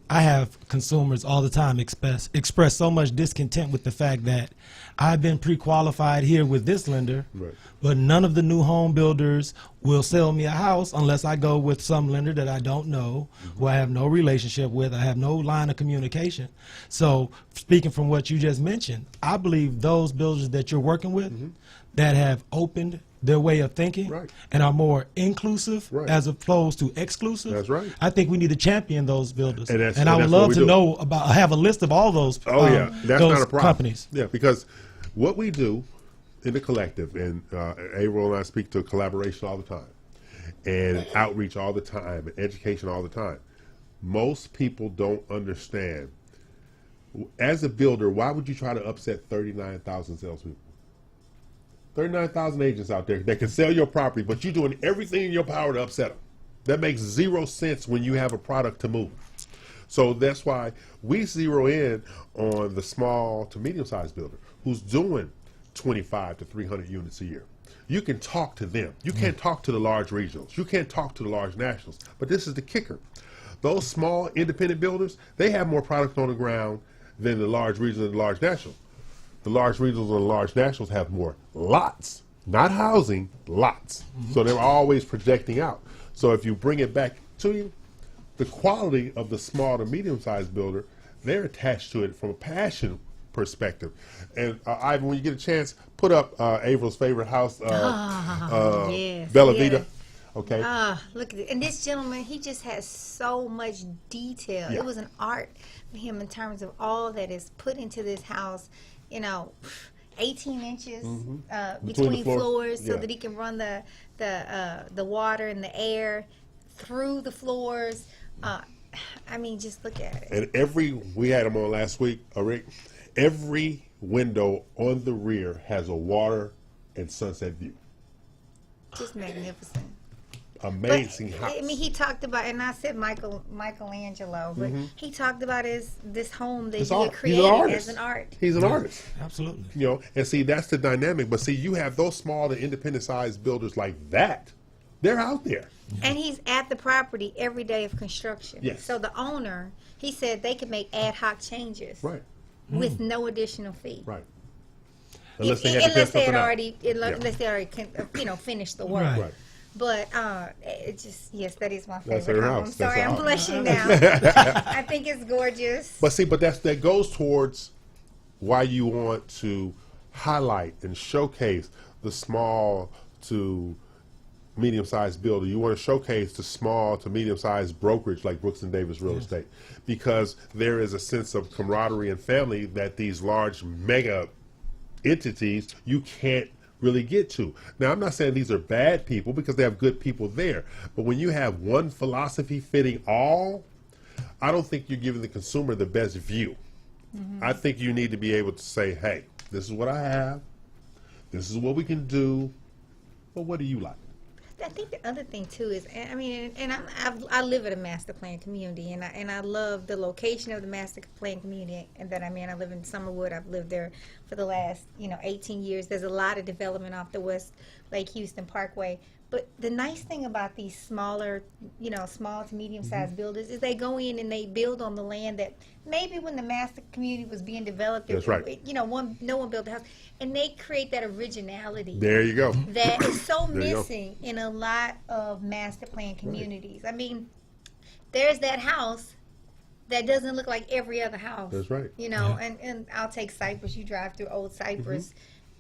have consumers all the time express so much discontent with the fact that I've been pre-qualified here with this lender, Right. but none of the new home builders will sell me a house unless I go with some lender that I don't know, who I have no relationship with, I have no line of communication. So speaking from what you just mentioned, I believe those builders that you're working with that have opened their way of thinking Right. and are more inclusive Right. as opposed to exclusive. That's right. I think we need to champion those builders. And that's- And I and would that's what love we to do. know about, have a list of all those, Oh yeah, that's those not a problem. companies. Yeah, because what we do in the collective, and April and I speak to collaboration all the time, and outreach all the time, and education all the time. Most people don't understand. As a builder, why would you try to upset 39,000 salespeople? 39,000 agents out there that can sell your property, but you're doing everything in your power to upset them. That makes zero sense when you have a product to move. So that's why we zero in on the small to medium-sized builder who's doing 25 to 300 units a year. You can talk to them. You can't talk to the large regionals. You can't talk to the large nationals. But this is the kicker. Those small independent builders, they have more product on the ground than the large regionals and the large nationals. The large regionals and the large nationals have more lots, not housing, lots. So they're always projecting out. So if you bring it back to you, the quality of the small to medium-sized builder, they're attached to it from a passion perspective. And Ivan, when you get a chance, put up April's favorite house, yes, Bella yes. Vita. Okay. Look at it. And this gentleman, he just has so much detail. Yeah. It was an art for him in terms of all that is put into this house. 18 inches between floors, so Yeah. that he can run the water and the air through the floors. I mean, just look at it. And we had him on last week, Rick, every window on the rear has a water and sunset view. Just magnificent. Amazing But, house. I mean, he talked about, and I said Michelangelo, but he talked about this home that It's he art. had He's created an artist. as an art. He's an artist. Absolutely. You know, and see, that's the dynamic. But see, you have those small to independent sized builders like that. They're out there. And he's at the property every day of construction. Yes. So the owner, he said they could make ad hoc changes Right. with no additional fee. Right. Unless they had already finished the work. Right. Right. But it just, yes, that is my That's favorite her home. I'm house. sorry, That's I'm her blushing now. I think it's gorgeous. But see, that goes towards why you want to highlight and showcase the small to medium-sized builder. You want to showcase the small to medium-sized brokerage like Brooks and Davis Real Estate, because there is a sense of camaraderie and family that these large mega entities you can't really get to. Now, I'm not saying these are bad people, because they have good people there, but when you have one philosophy fitting all, I don't think you're giving the consumer the best view. I think you need to be able to say, hey, this is what I have, this is what we can do, but what do you like? I think the other thing too is, I mean, and I live in a master plan community, and I love the location of the master plan community that I'm in. I live in Summerwood. I've lived there for the last 18 years. There's a lot of development off the West Lake Houston Parkway. But the nice thing about these smaller, small to medium-sized builders is they go in and they build on the land that maybe when the master community was being developed, That's right. no one built a house, and they create that originality. There you go. That is so There you go. missing in a lot of master plan communities. I mean, there's that house that doesn't look like every other house. That's right. And I'll take Cypress. You drive through Old Cypress,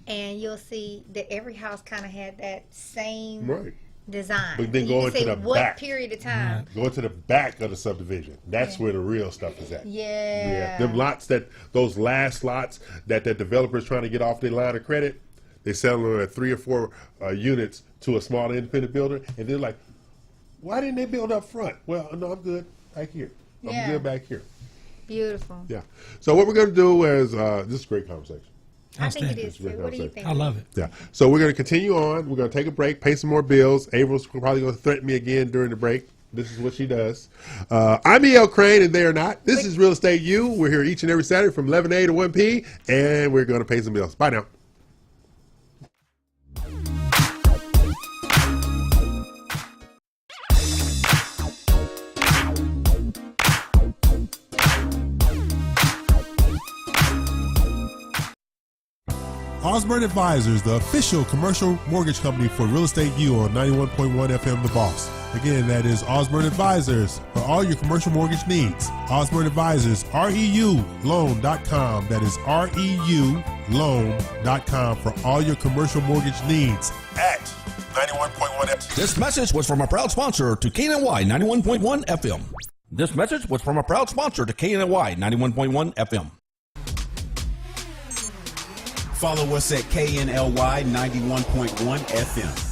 and you'll see that every house kind of had that same Right. design. But then And go you can into say the what back. period of time. Go to the back of the subdivision. That's where the real stuff is at. Yeah. Them lots those last lots that the developer's trying to get off their line of credit, they sell them at 3 or 4 units to a small independent builder, and they're like, why didn't they build up front? Well, no, I'm good back here. I'm Yeah. good back here. Beautiful. Yeah. So what we're going to do is, this is a great conversation. I think it is too. What do you think? I love it. Yeah. So we're going to continue on. We're going to take a break, pay some more bills. April's probably going to threaten me again during the break. This is what she does. I'm E.L. Crane, and they are not. This is Real Estate U. We're here each and every Saturday from 11 a to 1 p. And we're going to pay some bills. Bye now. Osborne Advisors, the official commercial mortgage company for Real Estate U on 91.1 FM The Boss. Again, that is Osborne Advisors for all your commercial mortgage needs. Osborne Advisors, REUloan.com. That is REUloan.com for all your commercial mortgage needs at 91.1 FM. This message was from a proud sponsor to KNY 91.1 FM. This message was from a proud sponsor to KNY 91.1 FM. Follow us at KNLY 91.1 FM.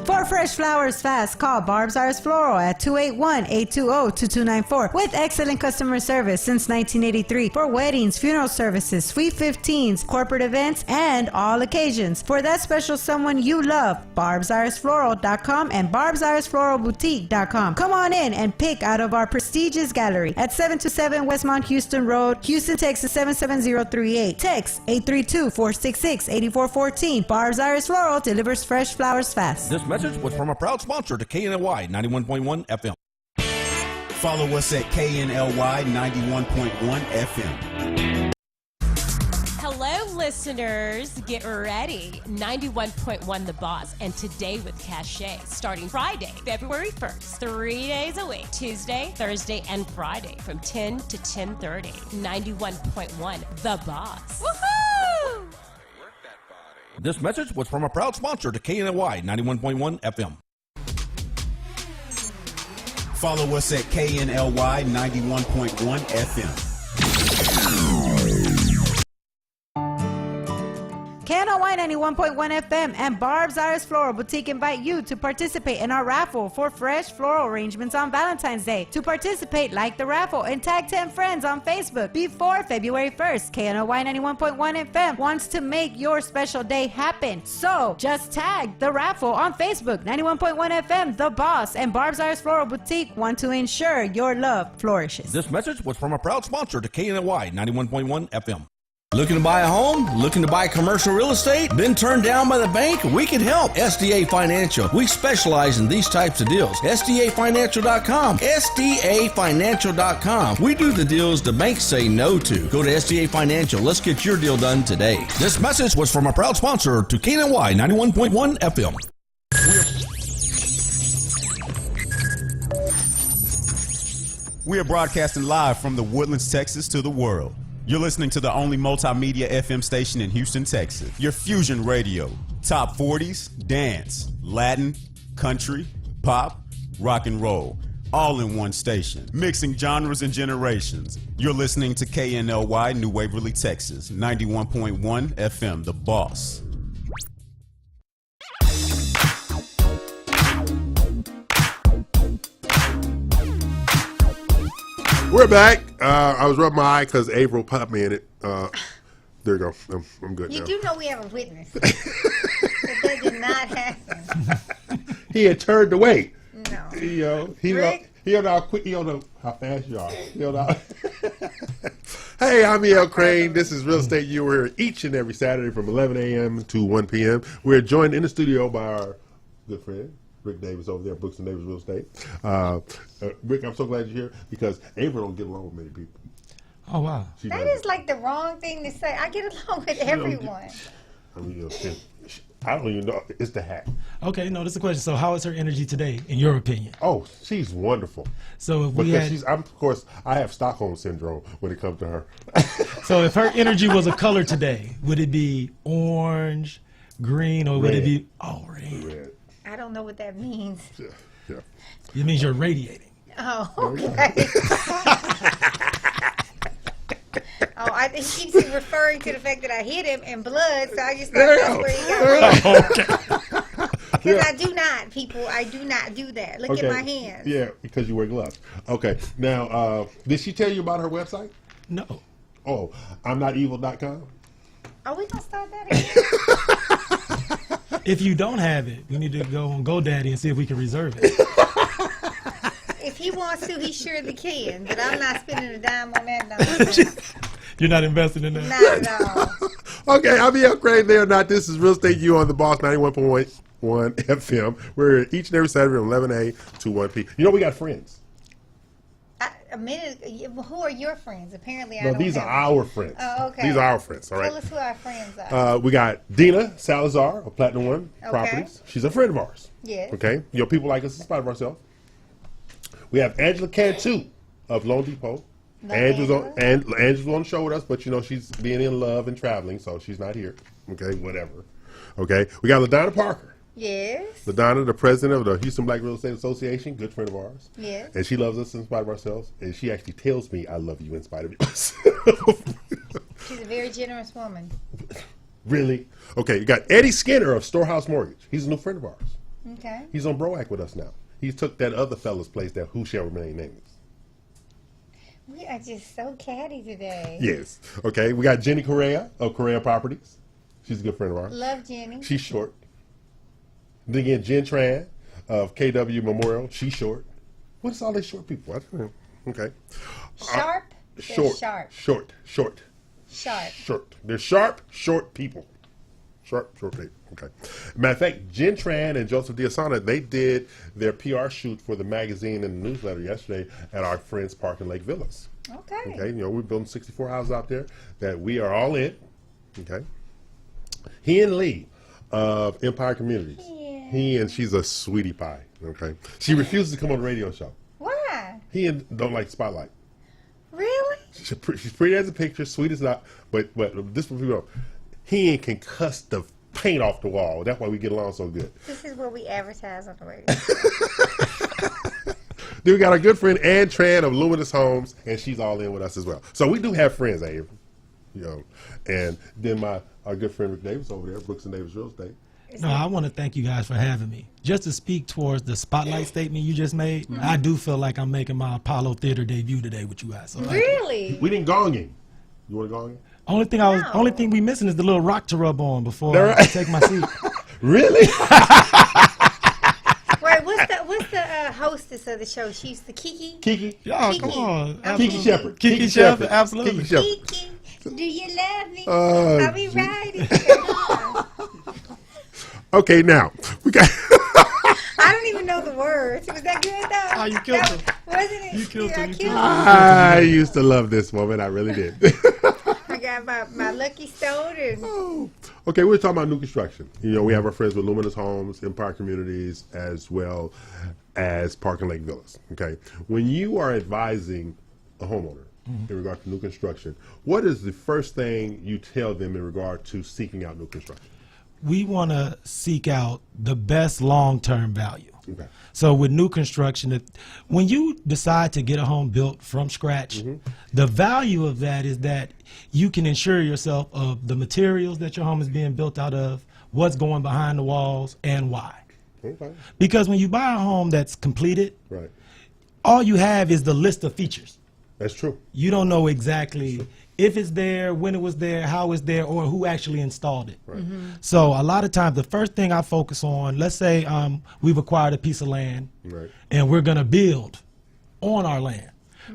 For fresh flowers fast, call Barb's Arts Floral at 281-820-2294 with excellent customer service since 1983 for weddings, funeral services, sweet 15s, corporate events, and all occasions. For that special someone you love, barbsartsfloral.com and barbsartsfloralboutique.com. Come on in and pick out of our prestigious gallery at 727 Westmont Houston Road, Houston, Texas 77038. Text 832-466-8414. Barb's Arts Floral delivers fresh flowers fast. This message was from a proud sponsor to KNY 91.1 FM. Follow us at KNLY 91.1 FM. Hello, listeners. Get ready. 91.1 The Boss, and Today with Cachet, starting Friday, February 1st, 3 days a week, Tuesday, Thursday, and Friday from 10 to 10:30. 91.1 The Boss. Woohoo! This message was from a proud sponsor to KNY 91.1 FM. Follow us at KNLY 91.1 FM. KNOY 91.1 FM and Barb's Arts Floral Boutique invite you to participate in our raffle for fresh floral arrangements on Valentine's Day. To participate, like the raffle and tag 10 friends on Facebook before February 1st. KNOY 91.1 FM wants to make your special day happen. So just tag the raffle on Facebook. 91.1 FM, The Boss, and Barb's Arts Floral Boutique want to ensure your love flourishes. This message was from a proud sponsor to KNY 91.1 FM. Looking to buy a home? Looking to buy commercial real estate? Been turned down by the bank? We can help. SDA Financial. We specialize in these types of deals. SDAFinancial.com. SDAFinancial.com. We do the deals the banks say no to. Go to SDA Financial. Let's get your deal done today. This message was from a proud sponsor to KNY 91.1 FM. We are broadcasting live from the Woodlands, Texas to the world. You're listening to the only multimedia FM station in Houston, Texas. Your fusion radio. Top 40s, dance, Latin, country, pop, rock and roll. All in one station. Mixing genres and generations. You're listening to KNLY New Waverly, Texas. 91.1 FM, The Boss. We're back. I was rubbing my eye because April popped me in it. There you go. I'm good now. You do know we have a witness. That did not happen. He had turned away. No. He don't know how quick. He don't know how fast you are. He don't know. Hey, I'm E.L. Crane. This is Real Estate U. We're here each and every Saturday from 11 a.m. to 1 p.m. We're joined in the studio by our good friend, Rick Davis over there, Brooks and Davis Real Estate. Rick, I'm so glad you're here because April don't get along with many people. Oh, wow. That is like the wrong thing to say. I get along with everyone. I mean, I don't even know. It's the hat. Okay, no, that's the question. So how is her energy today, in your opinion? Oh, she's wonderful. So if of course, I have Stockholm Syndrome when it comes to her. So if her energy was a color today, would it be orange, green, or would it be red? I don't know what that means. Yeah. It means you're radiating. Oh, okay. I think he keeps referring to the fact that I hit him in blood, so I just thought that's where he got red. Because I do not, people. I do not do that. Look at my hands. Yeah, because you wear gloves. Okay. Now, did she tell you about her website? No. Oh, I'm not evil.com. Are we gonna start that again? If you don't have it, we need to go on GoDaddy and see if we can reserve it. If he wants to, he surely can. But I'm not spending a dime on that nonsense. You're not investing in that? Not at all. Okay, I'm E.L. Crane. They are not. This is Real Estate U on the Boss 91.1 FM. We're each and every Saturday from 11 to 1 p. You know, we got friends. A minute. Who are your friends? Apparently, I No, don't these have are our friends. Oh, okay. These are our friends, all right? Tell us who our friends are. We got Dina Salazar of Platinum One Properties. She's a friend of ours. Yes. Okay? You know, people like us in spite of ourselves. We have Angela Cantu of Loan Depot. Angela's on the show with us, but you know, she's being in love and traveling, so she's not here. Okay, whatever. Okay, we got LaDonna Parker. Yes. LaDonna, the president of the Houston Black Real Estate Association, good friend of ours. Yes. And she loves us in spite of ourselves, and she actually tells me, I love you in spite of yourself. She's a very generous woman. Really? Okay, you got Eddie Skinner of Storehouse Mortgage. He's a new friend of ours. Okay. He's on Broac with us now. He took that other fella's place that who shall remain nameless. We are just so catty today. Yes. Okay, we got Jenny Correa of Correa Properties. She's a good friend of ours. Love Jenny. She's short. Then again, Jen Tran of KW Memorial. She's short. What is all these short people? I don't know. Okay. Sharp? Short. Sharp. Short. Sharp. Short. They're sharp, short people. Sharp, short people. Okay. Matter of fact, Jen Tran and Joseph Diasana, they did their PR shoot for the magazine and the newsletter yesterday at our friends' Park and Lake Villas. Okay. Okay. You know, we're building 64 houses out there that we are all in. Okay. He and Lee of Empire Communities. Yeah. She's a sweetie pie. Okay. She refuses to come on the radio show. Why? He don't like the spotlight. Really? She's pretty as a picture, sweet as not. But this one, people know, he can cuss the paint off the wall. That's why we get along so good. This is what we advertise on the radio. Then we got our good friend Ann Tran of Luminous Homes, and she's all in with us as well. So we do have friends, Avery. You know, and then our good friend Rick Davis over there, Brooks and Davis Real Estate. No, I want to thank you guys for having me. Just to speak towards the spotlight statement you just made, I do feel like I'm making my Apollo Theater debut today with you guys. So Really? We didn't gong him. You want to gong him? Only thing we missing is the little rock to rub on before I take my seat. Really? Wait, what's the hostess of the show? She's the Kiki? Kiki? Y'all, come on. Kiki Shepherd. Kiki Shepherd, absolutely. Kiki Shepherd. Kiki, do you love me? Oh, I'll be riding. Okay, now we got. I don't even know the words. Was that good though? Oh, you killed him. Wasn't it? You killed him. I used to love this woman. I really did. I got my lucky stone and Okay, we're talking about new construction. You know, we have our friends with Luminous Homes, Empire Communities, as well as Park and Lake Villas. Okay, when you are advising a homeowner in regard to new construction, what is the first thing you tell them in regard to seeking out new construction? We want to seek out the best long-term value. Okay. So with new construction, when you decide to get a home built from scratch, the value of that is that you can ensure yourself of the materials that your home is being built out of, what's going behind the walls, and why. Okay. Because when you buy a home that's completed, Right. all you have is the list of features. That's true. You don't know exactly if it's there, when it was there, how it's there, or who actually installed it. Right. So a lot of times, the first thing I focus on, let's say we've acquired a piece of land, Right. and we're going to build on our land.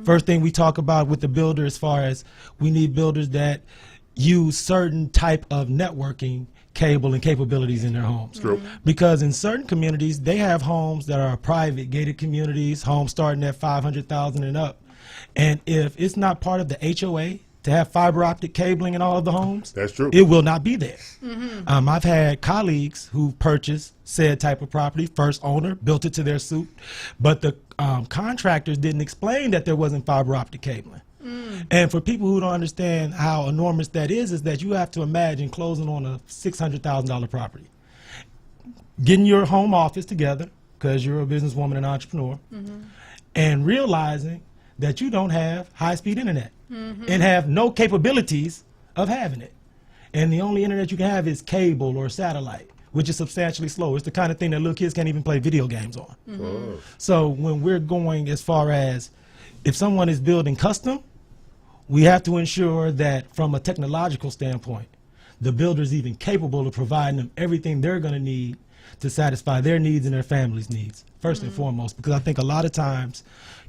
First thing we talk about with the builder, as far as we need builders that use certain type of networking cable and capabilities in their homes. True. Because in certain communities, they have homes that are private gated communities, homes starting at 500,000 and up. And if it's not part of the HOA to have fiber optic cabling in all of the homes, That's true. it will not be there. I've had colleagues who purchased said type of property, first owner, built it to their suit, but the contractors didn't explain that there wasn't fiber optic cabling. And for people who don't understand how enormous that is that you have to imagine closing on a $600,000 property, getting your home office together, because you're a businesswoman and entrepreneur, and realizing that you don't have high-speed internet and have no capabilities of having it. And the only internet you can have is cable or satellite, which is substantially slow. It's the kind of thing that little kids can't even play video games on. So when we're going as far as if someone is building custom, we have to ensure that from a technological standpoint, the builder is even capable of providing them everything they're going to need to satisfy their needs and their family's needs, first and foremost, because I think a lot of times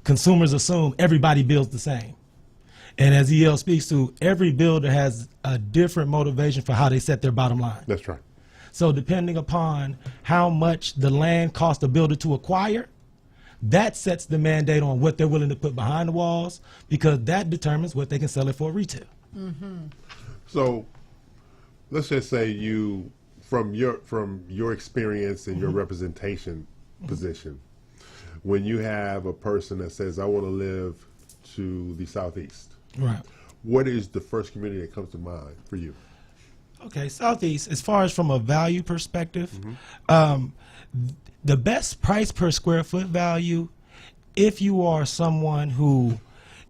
consumers assume everybody builds the same. And as EL speaks to, every builder has a different motivation for how they set their bottom line. That's right. So depending upon how much the land costs a builder to acquire, that sets the mandate on what they're willing to put behind the walls, because that determines what they can sell it for retail. So let's just say you, from your experience and your representation position, when you have a person that says, I want to live to the southeast, Right. what is the first community that comes to mind for you? Okay, Southeast, as far as from a value perspective, the best price per square foot value, if you are someone who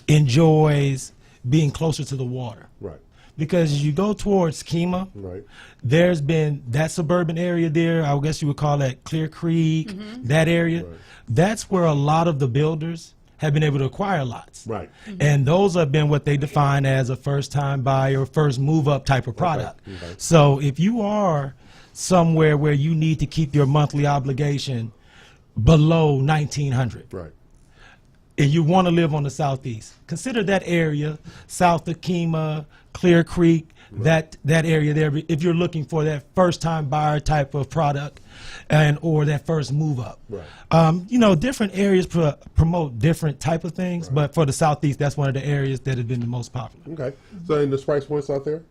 enjoys being closer to the water. Right. Because as you go towards Kemah, Right. there's been that suburban area there, I guess you would call that Clear Creek, that area. Right. That's where a lot of the builders have been able to acquire lots. Right. And those have been what they define as a first-time buyer, first move-up type of product. Okay. So if you are somewhere where you need to keep your monthly obligation below 1,900, Right. and you want to live on the southeast, consider that area south of Kemah, Clear Creek, that area there. If you're looking for that first-time buyer type of product, or that first move up, Right. different areas promote different type of things. But for the southeast, that's one of the areas that have been the most popular. Okay. So, and there's price points out there?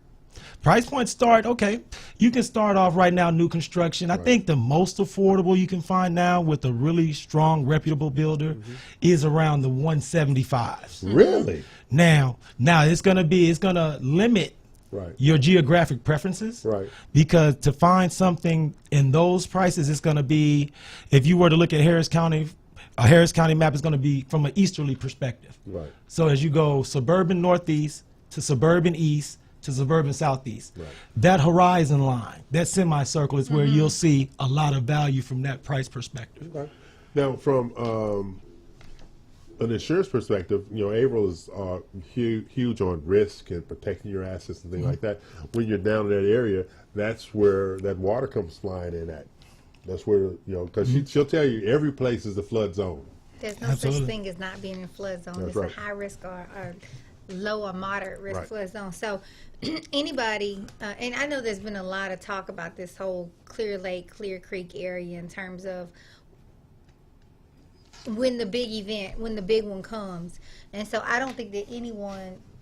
Price points start, okay, you can start off right now new construction. I think the most affordable you can find now with a really strong, reputable builder is around the 175s. Really? Now it's gonna limit Right. your geographic preferences. Right. Because to find something in those prices, it's gonna be, if you were to look at Harris County, a Harris County map is gonna be from an easterly perspective. Right. So as you go suburban northeast to suburban east to suburban southeast, Right. that horizon line, that semicircle is where you'll see a lot of value from that price perspective. Okay. Now, from an insurance perspective, Averill is huge on risk and protecting your assets and things like that. When you're down in that area, that's where that water comes flying in at. That's where, because she'll tell you every place is a flood zone. There's no Absolutely. such thing as not being in flood zone. That's It's right. a high risk or low or moderate risk Right. flood zone. So anybody, and I know there's been a lot of talk about this whole Clear Lake, Clear Creek area in terms of when the big one comes. And so I don't think that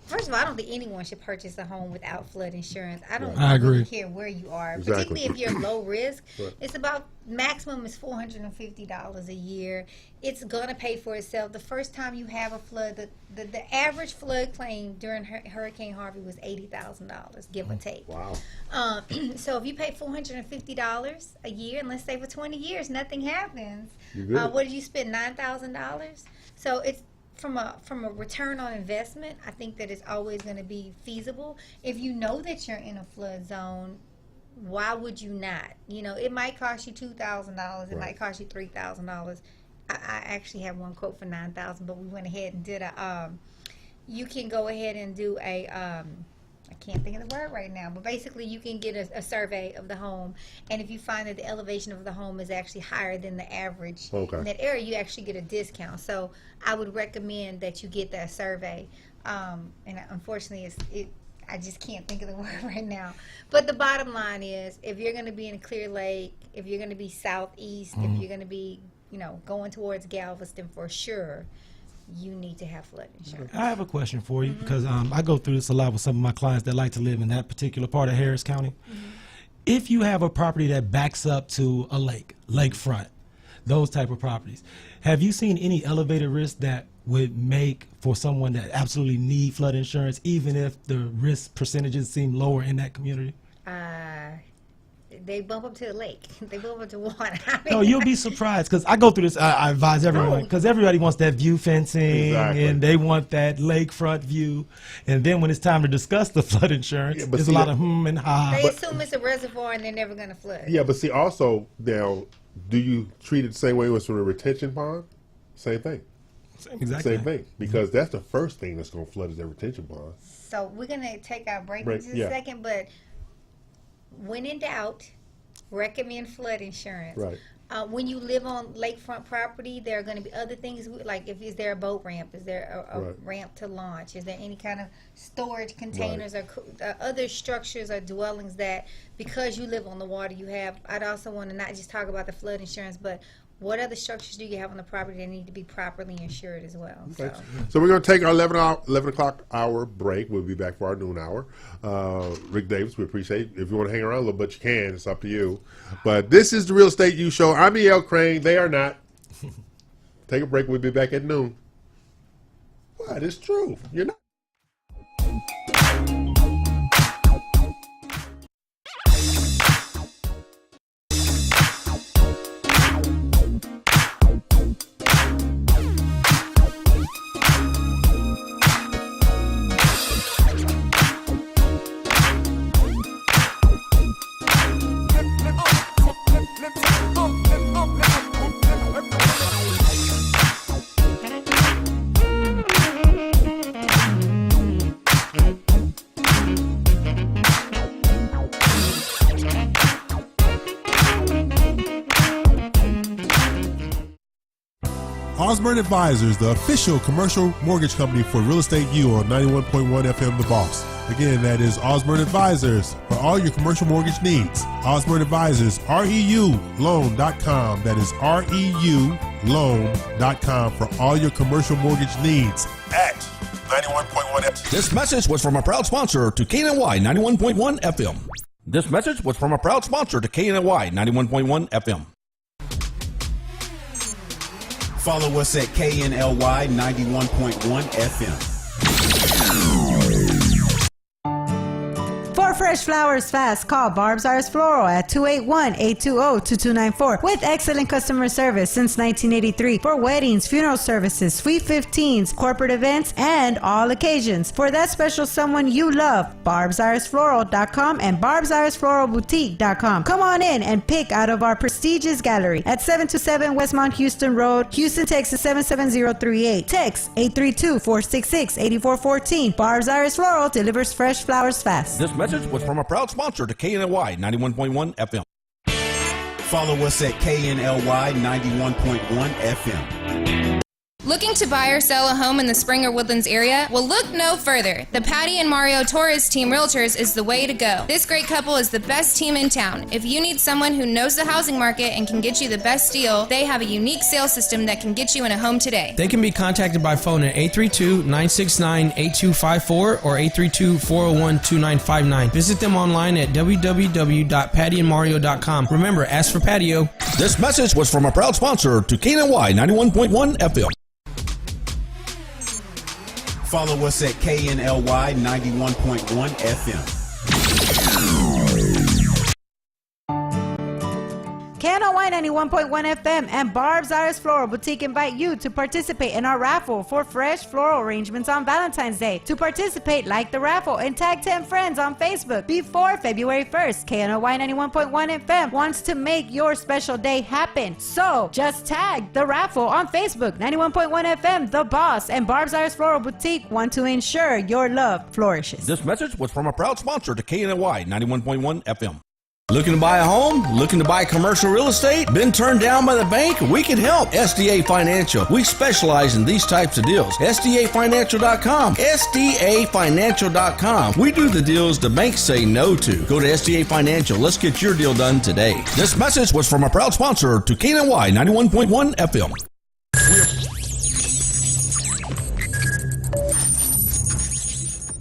first of all, I don't think anyone should purchase a home without flood insurance. I don't I agree. really care where you are, Exactly. particularly if you're low risk. Right. It's about maximum is $450 a year. It's gonna pay for itself. The first time you have a flood, the average flood claim during Hurricane Harvey was $80,000, give or take. Wow. So if you pay $450 a year, and let's say for 20 years nothing happens, You're good. what did you spend? $9,000. So it's from a return on investment. I think that it's always going to be feasible. If you know that you're in a flood zone, why would you not? It might cost you $2,000. It Right. might cost you $3,000. I actually have one quote for $9,000, but we went ahead and did you can go ahead and do I can't think of the word right now, but basically you can get a survey of the home, and if you find that the elevation of the home is actually higher than the average Okay. in that area, you actually get a discount. So I would recommend that you get that survey. And unfortunately, I just can't think of the word right now. But the bottom line is, if you're going to be in Clear Lake, if you're going to be southeast, if you're going to be, going towards Galveston for sure, you need to have flood insurance. I have a question for you because I go through this a lot with some of my clients that like to live in that particular part of Harris County. If you have a property that backs up to a lakefront, those type of properties, have you seen any elevated risk that would make for someone that absolutely need flood insurance, even if the risk percentages seem lower in that community? They bump up to the lake. They bump up to water. No, you'll be surprised because I go through this. I advise everyone because everybody wants that view fencing Exactly. and they want that lakefront view. And then when it's time to discuss the flood insurance, Yeah, but there's a see, lot of and ha. They assume it's a reservoir and they're never going to flood. Yeah, but see, also, now, do you treat it the same way as from a retention pond? Same thing. Exactly. Same thing, because that's the first thing that's going to flood is their retention bond. So we're going to take our break in just a second, but when in doubt, recommend flood insurance. Right. When you live on lakefront property, there are going to be other things, like is there a boat ramp? Is there a ramp to launch? Is there any kind of storage containers or other structures or dwellings that, because you live on the water, you have? I'd also want to not just talk about the flood insurance, but what other structures do you have on the property that need to be properly insured as well? Okay. So we're going to take our 11 o'clock hour break. We'll be back for our noon hour. Rick Davis, we appreciate it. If you want to hang around a little bit, you can. It's up to you. But this is the Real Estate U Show. I'm E.L. Crane. They are not. Take a break. We'll be back at noon. What? It's true. You're not. Osborne Advisors, the official commercial mortgage company for Real Estate U on 91.1 FM The Boss. Again, that is Osborne Advisors for all your commercial mortgage needs. Osborne Advisors, REULoan.com. That is REULoan.com for all your commercial mortgage needs at 91.1 FM. This message was from a proud sponsor to KNY 91.1 FM. This message was from a proud sponsor to KNY 91.1 FM. Follow us at KNLY 91.1 FM. For fresh flowers fast, call Barb's Iris Floral at 281-820-2294 with excellent customer service since 1983 for weddings, funeral services, sweet 15s, corporate events, and all occasions. For that special someone you love, barbsirisfloral.com and barbsirisfloralboutique.com. Come on in and pick out of our prestigious gallery at 727 Westmont Houston Road, Houston, Texas 77038. Text 832-466-8414. Barb's Iris Floral delivers fresh flowers fast. This message was from a proud sponsor to KNY 91.1 FM. Follow us at KNLY 91.1 FM. Looking to buy or sell a home in the Springer Woodlands area? Well, look no further. The Patty and Mario Torres Team Realtors is the way to go. This great couple is the best team in town. If you need someone who knows the housing market and can get you the best deal, they have a unique sales system that can get you in a home today. They can be contacted by phone at 832-969-8254 or 832-401-2959. Visit them online at www.pattyandmario.com. Remember, ask for patio. This message was from a proud sponsor to KNY 91.1 FM. Follow us at KNLY 91.1 FM. KNOY 91.1 FM and Barb's Iris Floral Boutique invite you to participate in our raffle for fresh floral arrangements on Valentine's Day. To participate, like the raffle and tag 10 friends on Facebook before February 1st. KNOY 91.1 FM wants to make your special day happen. So just tag the raffle on Facebook. 91.1 FM, The Boss, and Barb's Iris Floral Boutique want to ensure your love flourishes. This message was from a proud sponsor to KNY 91.1 FM. Looking to buy a home? Looking to buy commercial real estate? Been turned down by the bank? We can help. SDA Financial. We specialize in these types of deals. SDAFinancial.com. SDAFinancial.com. We do the deals the banks say no to. Go to SDA Financial. Let's get your deal done today. This message was from a proud sponsor to KNY 91.1 FM.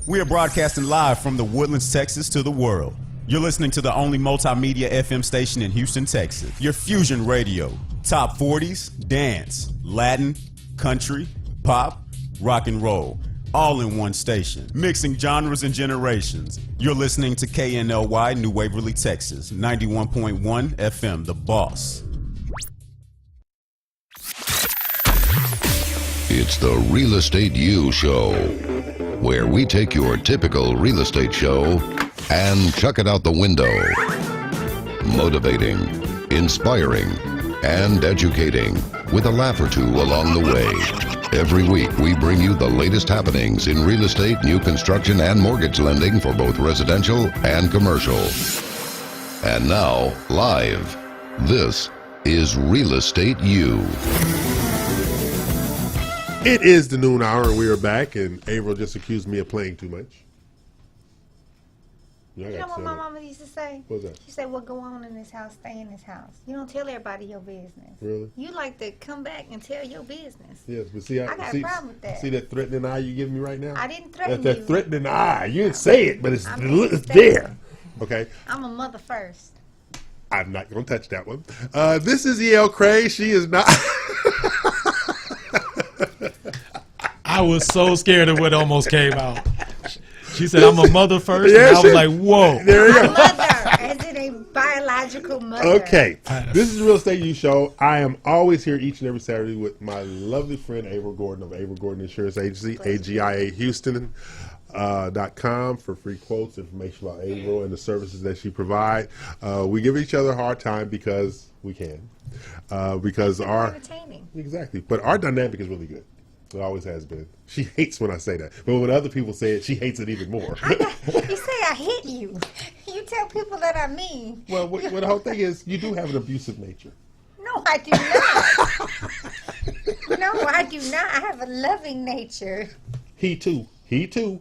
We are broadcasting live from the Woodlands, Texas to the world. You're listening to the only multimedia FM station in Houston, Texas. Your fusion radio. Top 40s, dance, Latin, country, pop, rock and roll. All in one station. Mixing genres and generations. You're listening to KNLY New Waverly, Texas. 91.1 FM, The Boss. It's the Real Estate U Show, where we take your typical real estate show and chuck it out the window. Motivating, inspiring, and educating with a laugh or two along the way. Every week, we bring you the latest happenings in real estate, new construction, and mortgage lending for both residential and commercial. And now, live, this is Real Estate U. It is the noon hour, and we are back, and April just accused me of playing too much. You know what my mama used to say? What was that? She said, what go on in this house, stay in this house. You don't tell everybody your business. Really? You like to come back and tell your business. Yes, but see, I got a problem with that. See that threatening eye you giving me right now? I didn't threaten That's you. that threatening eye. You didn't say it, but it's I'm there. Okay? I'm a mother first. I'm not going to touch that one. This is E.L. Cray. She is not. I was so scared of what almost came out. She said, I'm a mother first, Yeah, and I was like, whoa. There you go. Mother, as in a biological mother. Okay, this is Real Estate U Show. I am always here each and every Saturday with my lovely friend April Gordon of April Gordon Insurance Agency, AGIAHouston.com for free quotes, information about April and the services that she provides. We give each other a hard time because we can. Because our entertaining. Exactly, but our dynamic is really good. It always has been. She hates when I say that, but when other people say it, she hates it even more. You say I hit you. You tell people that I mean. Well, the whole thing is, you do have an abusive nature. No, I do not. No, I do not. I have a loving nature. He too. No,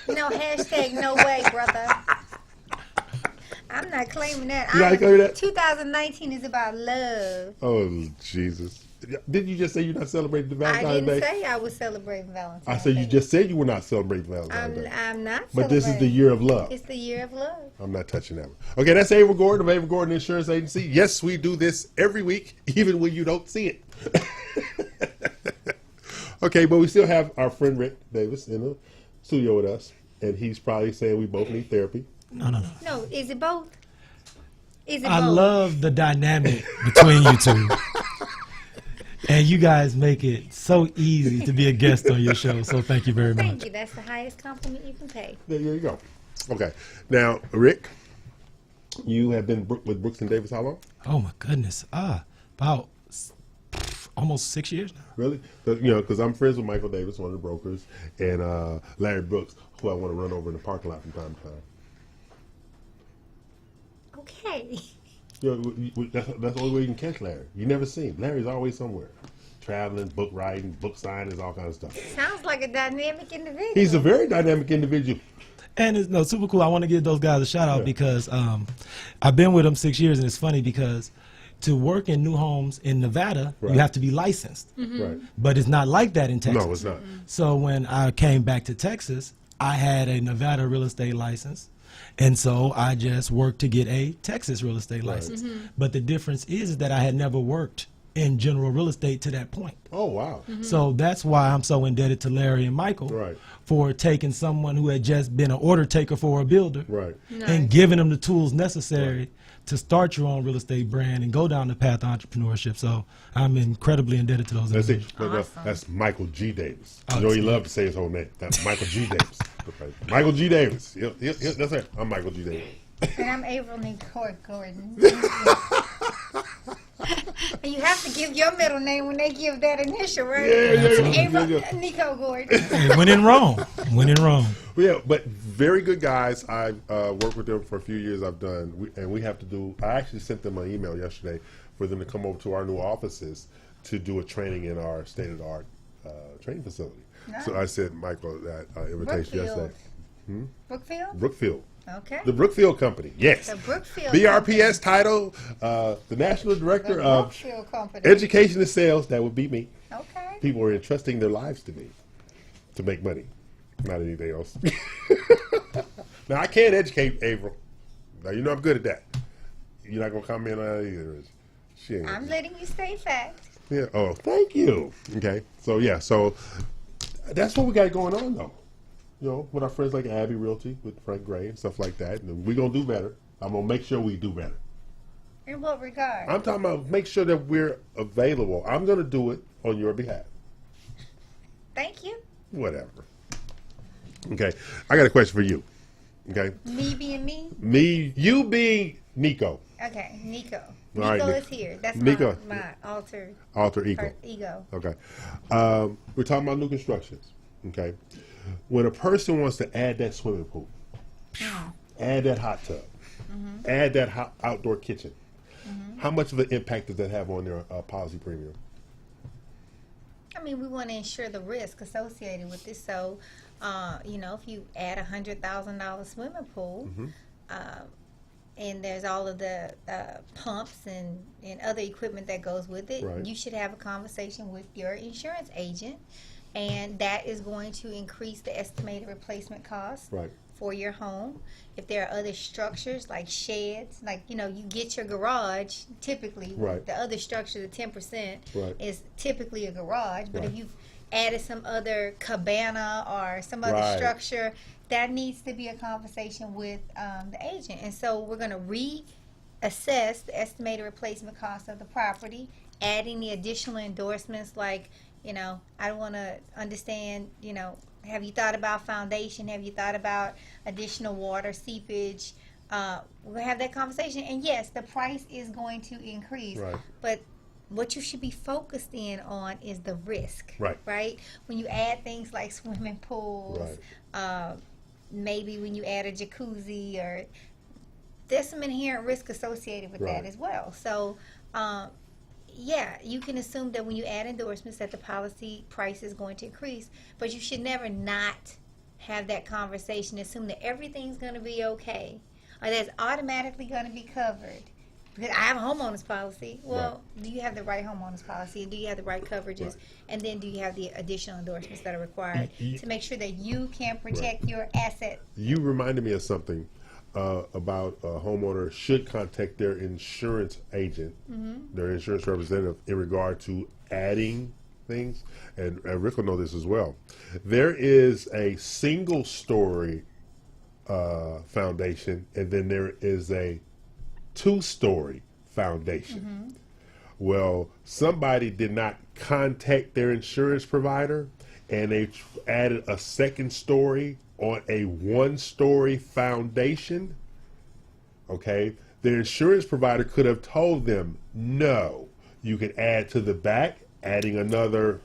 hashtag no way, brother. I'm not claiming that. You not claiming that? 2019 is about love. Oh, Jesus. Didn't you just say you're not celebrating the Valentine's I Day? didn't say I was celebrating Valentine's Day. I said you just said you were not celebrating Valentine's Day. I'm not But this is the year of love. It's the year of love. I'm not touching that one. Okay, that's April Gordon of April Gordon Insurance Agency. Yes, we do this every week, even when you don't see it. Okay, but we still have our friend Rick Davis in the studio with us, and he's probably saying we both need therapy. No. No, is it both? Is it I both? love the dynamic between you two. And you guys make it so easy to be a guest on your show, so thank you very much. Thank you. That's the highest compliment you can pay. There you go. Okay. Now, Rick, you have been with Brooks and Davis how long? Oh, my goodness. About almost 6 years now. Really? Because I'm friends with Michael Davis, one of the brokers, and Larry Brooks, who I want to run over in the parking lot from time to time. Okay. That's the only way you can catch Larry. You never see him. Larry's always somewhere. Traveling, book writing, book signing, all kinds of stuff. Sounds like a dynamic individual. He's a very dynamic individual. And it's super cool. I want to give those guys a shout out because I've been with them 6 years, and it's funny because to work in new homes in Nevada, you have to be licensed. Mm-hmm. Right. But it's not like that in Texas. No, it's not. So when I came back to Texas, I had a Nevada real estate license. And so I just worked to get a Texas real estate license. Mm-hmm. But the difference is that I had never worked in general real estate to that point. Oh, wow. Mm-hmm. So that's why I'm so indebted to Larry and Michael for taking someone who had just been an order taker for a builder and giving them the tools necessary to start your own real estate brand and go down the path of entrepreneurship. So I'm incredibly indebted to those individuals. Awesome. That's Michael G. Davis. Oh, You know, he loved to say his whole name. That's Michael G. Davis. Okay. Michael G. Davis. That's it. I'm Michael G. Davis. And I'm April Nicole Gordon. And you have to give your middle name when they give that initial, right? April Nico Gordon. Hey, when in Rome. When in Rome. Yeah, but very good guys. I've worked with them for a few years. We have to do. I actually sent them an email yesterday for them to come over to our new offices to do a training in our state-of-the-art training facility. Nice. So I sent Michael that invitation yesterday. Brookfield. Okay. The Brookfield Company, yes. The Brookfield BRPS title, the National Director of Education and Sales. That would be me. Okay. People are entrusting their lives to me to make money, not anything else. Now, I can't educate April. Now, you know I'm good at that. You're not going to comment on that either. I'm letting you stay fact. Yeah. Oh, thank you. Okay. So, yeah. So, that's what we got going on, though. You know, with our friends like Abbey Realty, with Frank Gray and stuff like that. And we're going to do better. I'm going to make sure we do better. In what regard? I'm talking about make sure that we're available. I'm going to do it on your behalf. Thank you. Whatever. Okay. I got a question for you. Okay. Me being me? You being Nico. Okay, Nico. All right, Nico Nico. is here. That's Nico. my alter Ego. ego. Okay. We're talking about new constructions. Okay. When a person wants to add that swimming pool, add that hot tub, add that hot outdoor kitchen, how much of an impact does that have on their policy premium? I mean, we want to ensure the risk associated with this. So, if you add $100,000 swimming pool, and there's all of the pumps and other equipment that goes with it, Right. you should have a conversation with your insurance agent, and that is going to increase the estimated replacement cost Right. for your home. If there are other structures like sheds, like you get your garage, typically Right. the other structure, the 10% Right. is typically a garage, but if Right. you've added some other cabana or some other Right. structure, that needs to be a conversation with the agent. And so we're going to reassess the estimated replacement cost of the property, adding the additional endorsements like, I want to understand, have you thought about foundation? Have you thought about additional water seepage? We're going to have that conversation. And yes, the price is going to increase. Right. But what you should be focused in on is the risk. Right. When you add things like swimming pools, maybe when you add a jacuzzi, or there's some inherent risk associated with that as well. So, you can assume that when you add endorsements that the policy price is going to increase, but you should never not have that conversation, assume that everything's going to be okay, or that's automatically going to be covered. Because I have a homeowner's policy. Well, do you have the right homeowner's policy? Do you have the right coverages? And then do you have the additional endorsements that are required to make sure that you can protect your asset? You reminded me of something about a homeowner should contact their insurance agent, their insurance representative, in regard to adding things. And Rick will know this as well. There is a single story foundation, and then there is a two-story foundation. Well, somebody did not contact their insurance provider, and they added a second story on a one-story foundation. Okay, the insurance provider could have told them, no, you can add to the back, adding another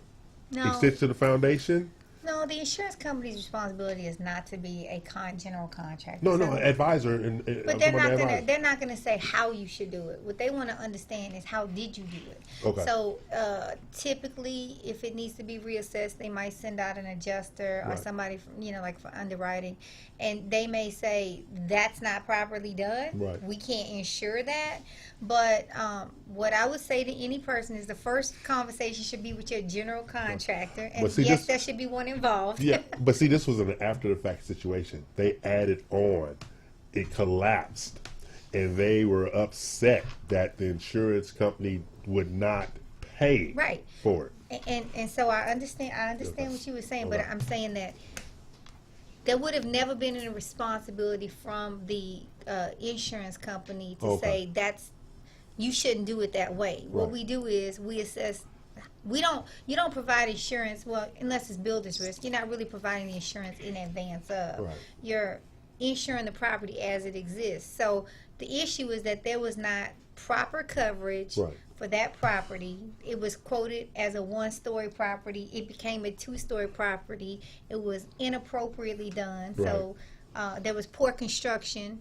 extension to the foundation. No, the insurance company's responsibility is not to be a general contractor. No, So- advisor. But they're not gonna say how you should do it. What they want to understand is how did you do it. Okay. So typically, if it needs to be reassessed, they might send out an adjuster or somebody from, like for underwriting, and they may say that's not properly done. Right. We can't ensure that. But what I would say to any person is the first conversation should be with your general contractor, and But see, yes, this- there should be one involved. Yeah, but see, this was an after-the-fact situation. They added on, it collapsed, and they were upset that the insurance company would not pay for it. And so I understand what you were saying, but I'm saying that there would have never been a responsibility from the insurance company to say you shouldn't do it that way. What we do is we assess. You don't provide insurance, well, unless it's builder's risk. You're not really providing the insurance in advance of. You're insuring the property as it exists. So the issue is that there was not proper coverage for that property. It was quoted as a one-story property. It became a two-story property. It was inappropriately done. So there was poor construction.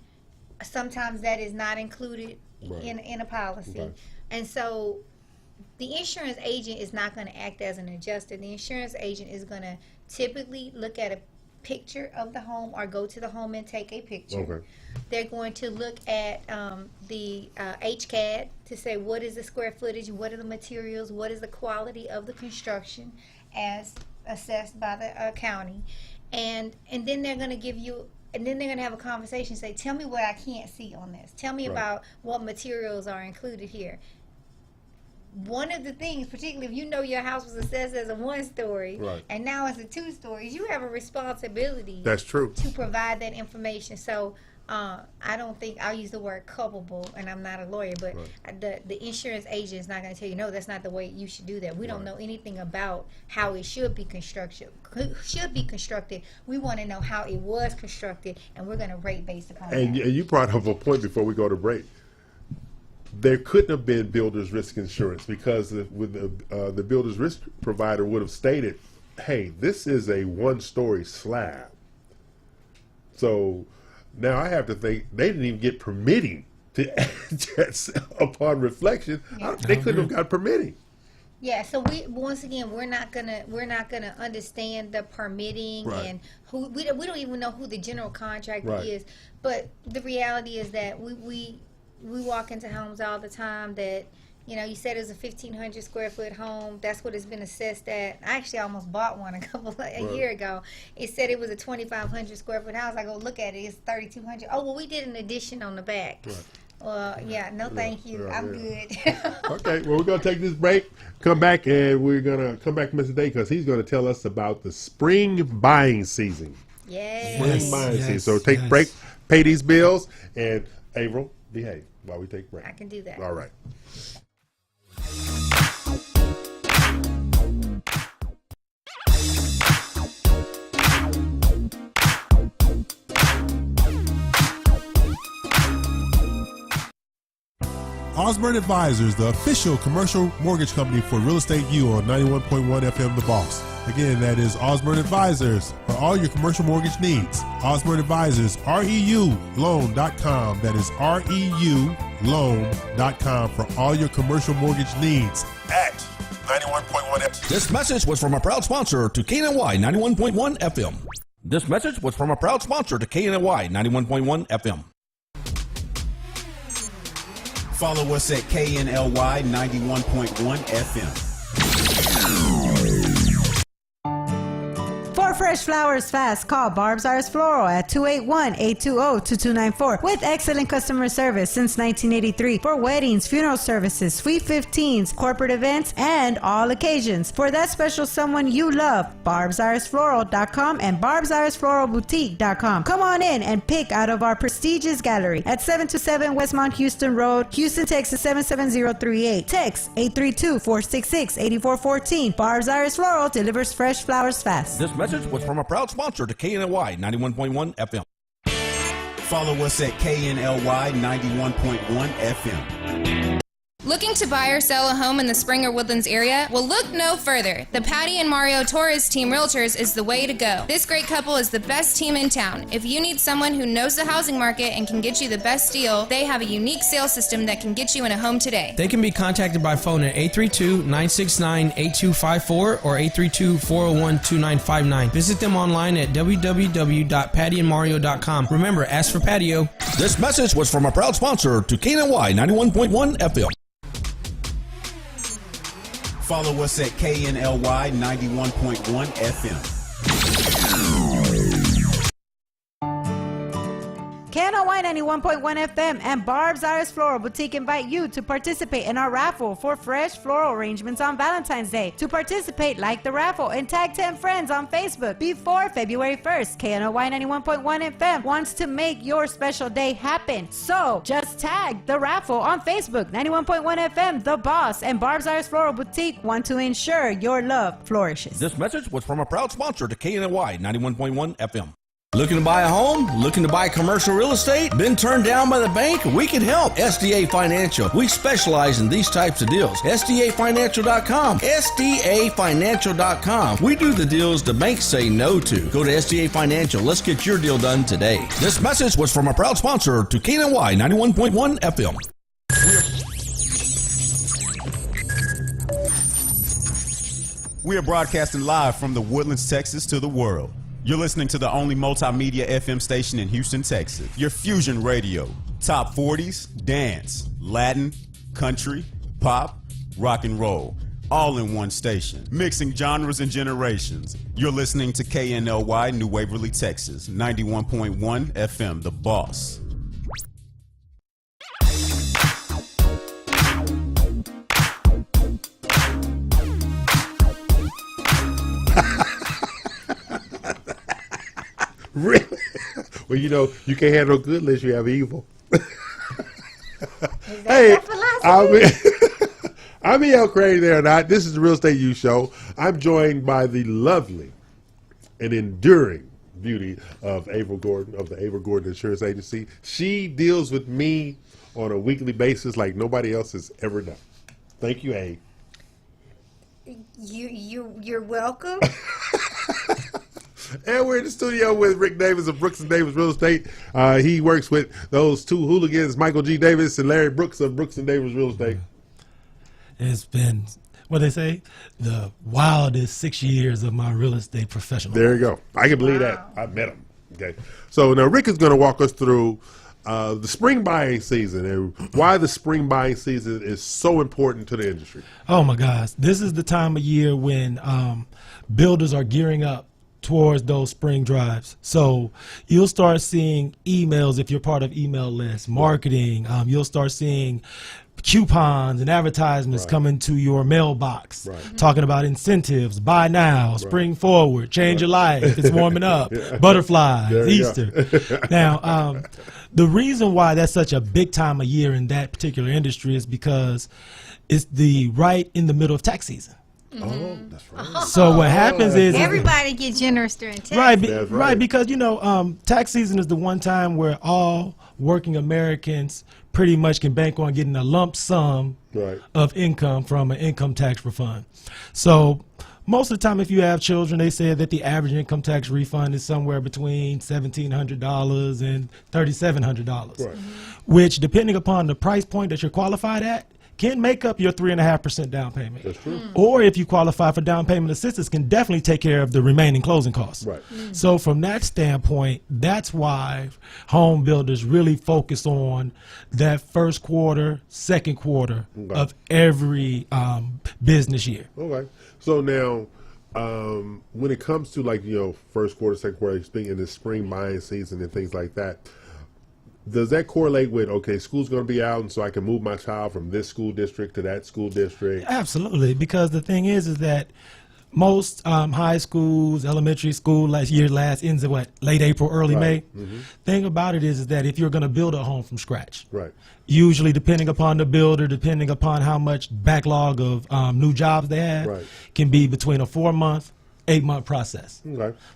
Sometimes that is not included in a policy. And so the insurance agent is not going to act as an adjuster. The insurance agent is going to typically look at a picture of the home or go to the home and take a picture. They're going to look at the HCAD to say what is the square footage, what are the materials, what is the quality of the construction as assessed by the county. And then they're going to give you, and then they're going to have a conversation, say, tell me what I can't see on this. Tell me about what materials are included here. One of the things, particularly if you know your house was assessed as a one-story and now it's a two-story, you have a responsibility. That's true. To provide that information. So I don't think I'll use the word culpable, and I'm not a lawyer, but the insurance agent is not going to tell you, no, that's not the way you should do that. We don't know anything about how it should be constructed. We want to know how it was constructed, and we're going to rate based upon that. And you brought up a point before we go to break. There couldn't have been builder's risk insurance because the builder's risk provider would have stated, hey, this is a one-story slab. So now I have to think they didn't even get permitting to upon reflection. They couldn't have got permitting. Yeah, so we're not gonna understand the permitting and who we don't even know who the general contractor is. But the reality is that we walk into homes all the time that, you know, you said it was a 1,500 square foot home. That's what it's been assessed at. I actually almost bought one a year ago. It said it was a 2,500 square foot house. I go look at it. It's 3,200. Oh, well, we did an addition on the back. Well, yeah, no, thank you. I'm good. Okay, well, we're going to take this break, come back, and we're going to come back to Mr. Day because he's going to tell us about the spring buying season. Yes. Spring buying season. So take a break, pay these bills, and April, behave while we take a break. I can do that. All right. Osborne Advisors, the official commercial mortgage company for Real Estate U on 91.1 FM The Boss. Again, that is Osborne Advisors for all your commercial mortgage needs. Osborne Advisors, REULoan.com. That is REULoan.com for all your commercial mortgage needs at 91.1 FM. This message was from a proud sponsor to KNY 91.1 FM. This message was from a proud sponsor to KNY 91.1 FM. Follow us at KNLY 91.1 FM. For fresh flowers fast, call Barb's Arts Floral at 281-820-2294 with excellent customer service since 1983 for weddings, funeral services, sweet 15s, corporate events, and all occasions. For that special someone you love, barbsartsfloral.com and barbsartsfloralboutique.com. Come on in and pick out of our prestigious gallery at 727 Westmont Houston Road, Houston, Texas 77038. Text 832-466-8414. Barb's Arts Floral delivers fresh flowers fast. This message was from a proud sponsor to KNY 91.1 FM. Follow us at KNLY 91.1 FM. Looking to buy or sell a home in the Spring or Woodlands area? Well, look no further. The Patty and Mario Torres Team Realtors is the way to go. This great couple is the best team in town. If you need someone who knows the housing market and can get you the best deal, they have a unique sales system that can get you in a home today. They can be contacted by phone at 832-969-8254 or 832-401-2959. Visit them online at www.pattyandmario.com. Remember, ask for Patio. This message was from a proud sponsor to KNY 91.1 FM. Follow us at KNLY 91.1 FM. KNOY 91.1 FM and Barb's Arts Floral Boutique invite you to participate in our raffle for fresh floral arrangements on Valentine's Day. To participate, like the raffle and tag 10 friends on Facebook before February 1st. KNOY 91.1 FM wants to make your special day happen. So just tag the raffle on Facebook. 91.1 FM, The Boss, and Barb's Arts Floral Boutique want to ensure your love flourishes. This message was from a proud sponsor to KNY 91.1 FM. Looking to buy a home? Looking to buy commercial real estate? Been turned down by the bank? We can help. SDA Financial. We specialize in these types of deals. SDAFinancial.com. SDAFinancial.com. We do the deals the banks say no to. Go to SDA Financial. Let's get your deal done today. This message was from a proud sponsor to KNY 91.1 FM. We are broadcasting live from the Woodlands, Texas to the world. You're listening to the only multimedia FM station in Houston, Texas. Your fusion radio. Top 40s, dance, Latin, country, pop, rock and roll. All in one station. Mixing genres and generations. You're listening to KNLY New Waverly, Texas. 91.1 FM, The Boss. Really? Well, you know, you can't have no good unless you have evil. Hey, I'm E.L. Crane there or not. This is the Real Estate U Show. I'm joined by the lovely and enduring beauty of April Gordon of the April Gordon Insurance Agency. She deals with me on a weekly basis like nobody else has ever done. Thank you, A. You're welcome. And we're in the studio with Rick Davis of Brooks & Davis Real Estate. He works with those two hooligans, Michael G. Davis and Larry Brooks of Brooks & Davis Real Estate. It's been, what they say, the wildest 6 years of my real estate professional. There you go. I can believe that. I met him. Okay. So now Rick is going to walk us through the spring buying season and why the spring buying season is so important to the industry. Oh my gosh. This is the time of year when builders are gearing up towards those spring drives. So you'll start seeing emails if you're part of email lists, marketing. You'll start seeing coupons and advertisements coming to your mailbox, talking about incentives, buy now, spring forward, change your life, it's warming up, butterflies, Easter. Now, the reason why that's such a big time of year in that particular industry is because it's right in the middle of tax season. Oh, that's right. So what happens is everybody gets generous during tax. Right, because you know, tax season is the one time where all working Americans pretty much can bank on getting a lump sum of income from an income tax refund. So most of the time, if you have children, they say that the average income tax refund is somewhere between $1,700 and $3,700, which, depending upon the price point that you're qualified at, can make up your 3.5% down payment. That's true. Or if you qualify for down payment assistance, can definitely take care of the remaining closing costs. Right. So from that standpoint, that's why home builders really focus on that first quarter, second quarter of every business year. Okay. So now, when it comes to like, you know, first quarter, second quarter, speaking in the spring buying season and things like that, does that correlate with, okay, school's going to be out and so I can move my child from this school district to that school district? Absolutely, because the thing is that most high schools, elementary school ends in what, late April, early May. Thing about it is that if you're going to build a home from scratch, usually depending upon the builder, depending upon how much backlog of new jobs they have, can be between a 4-month, 8-month process.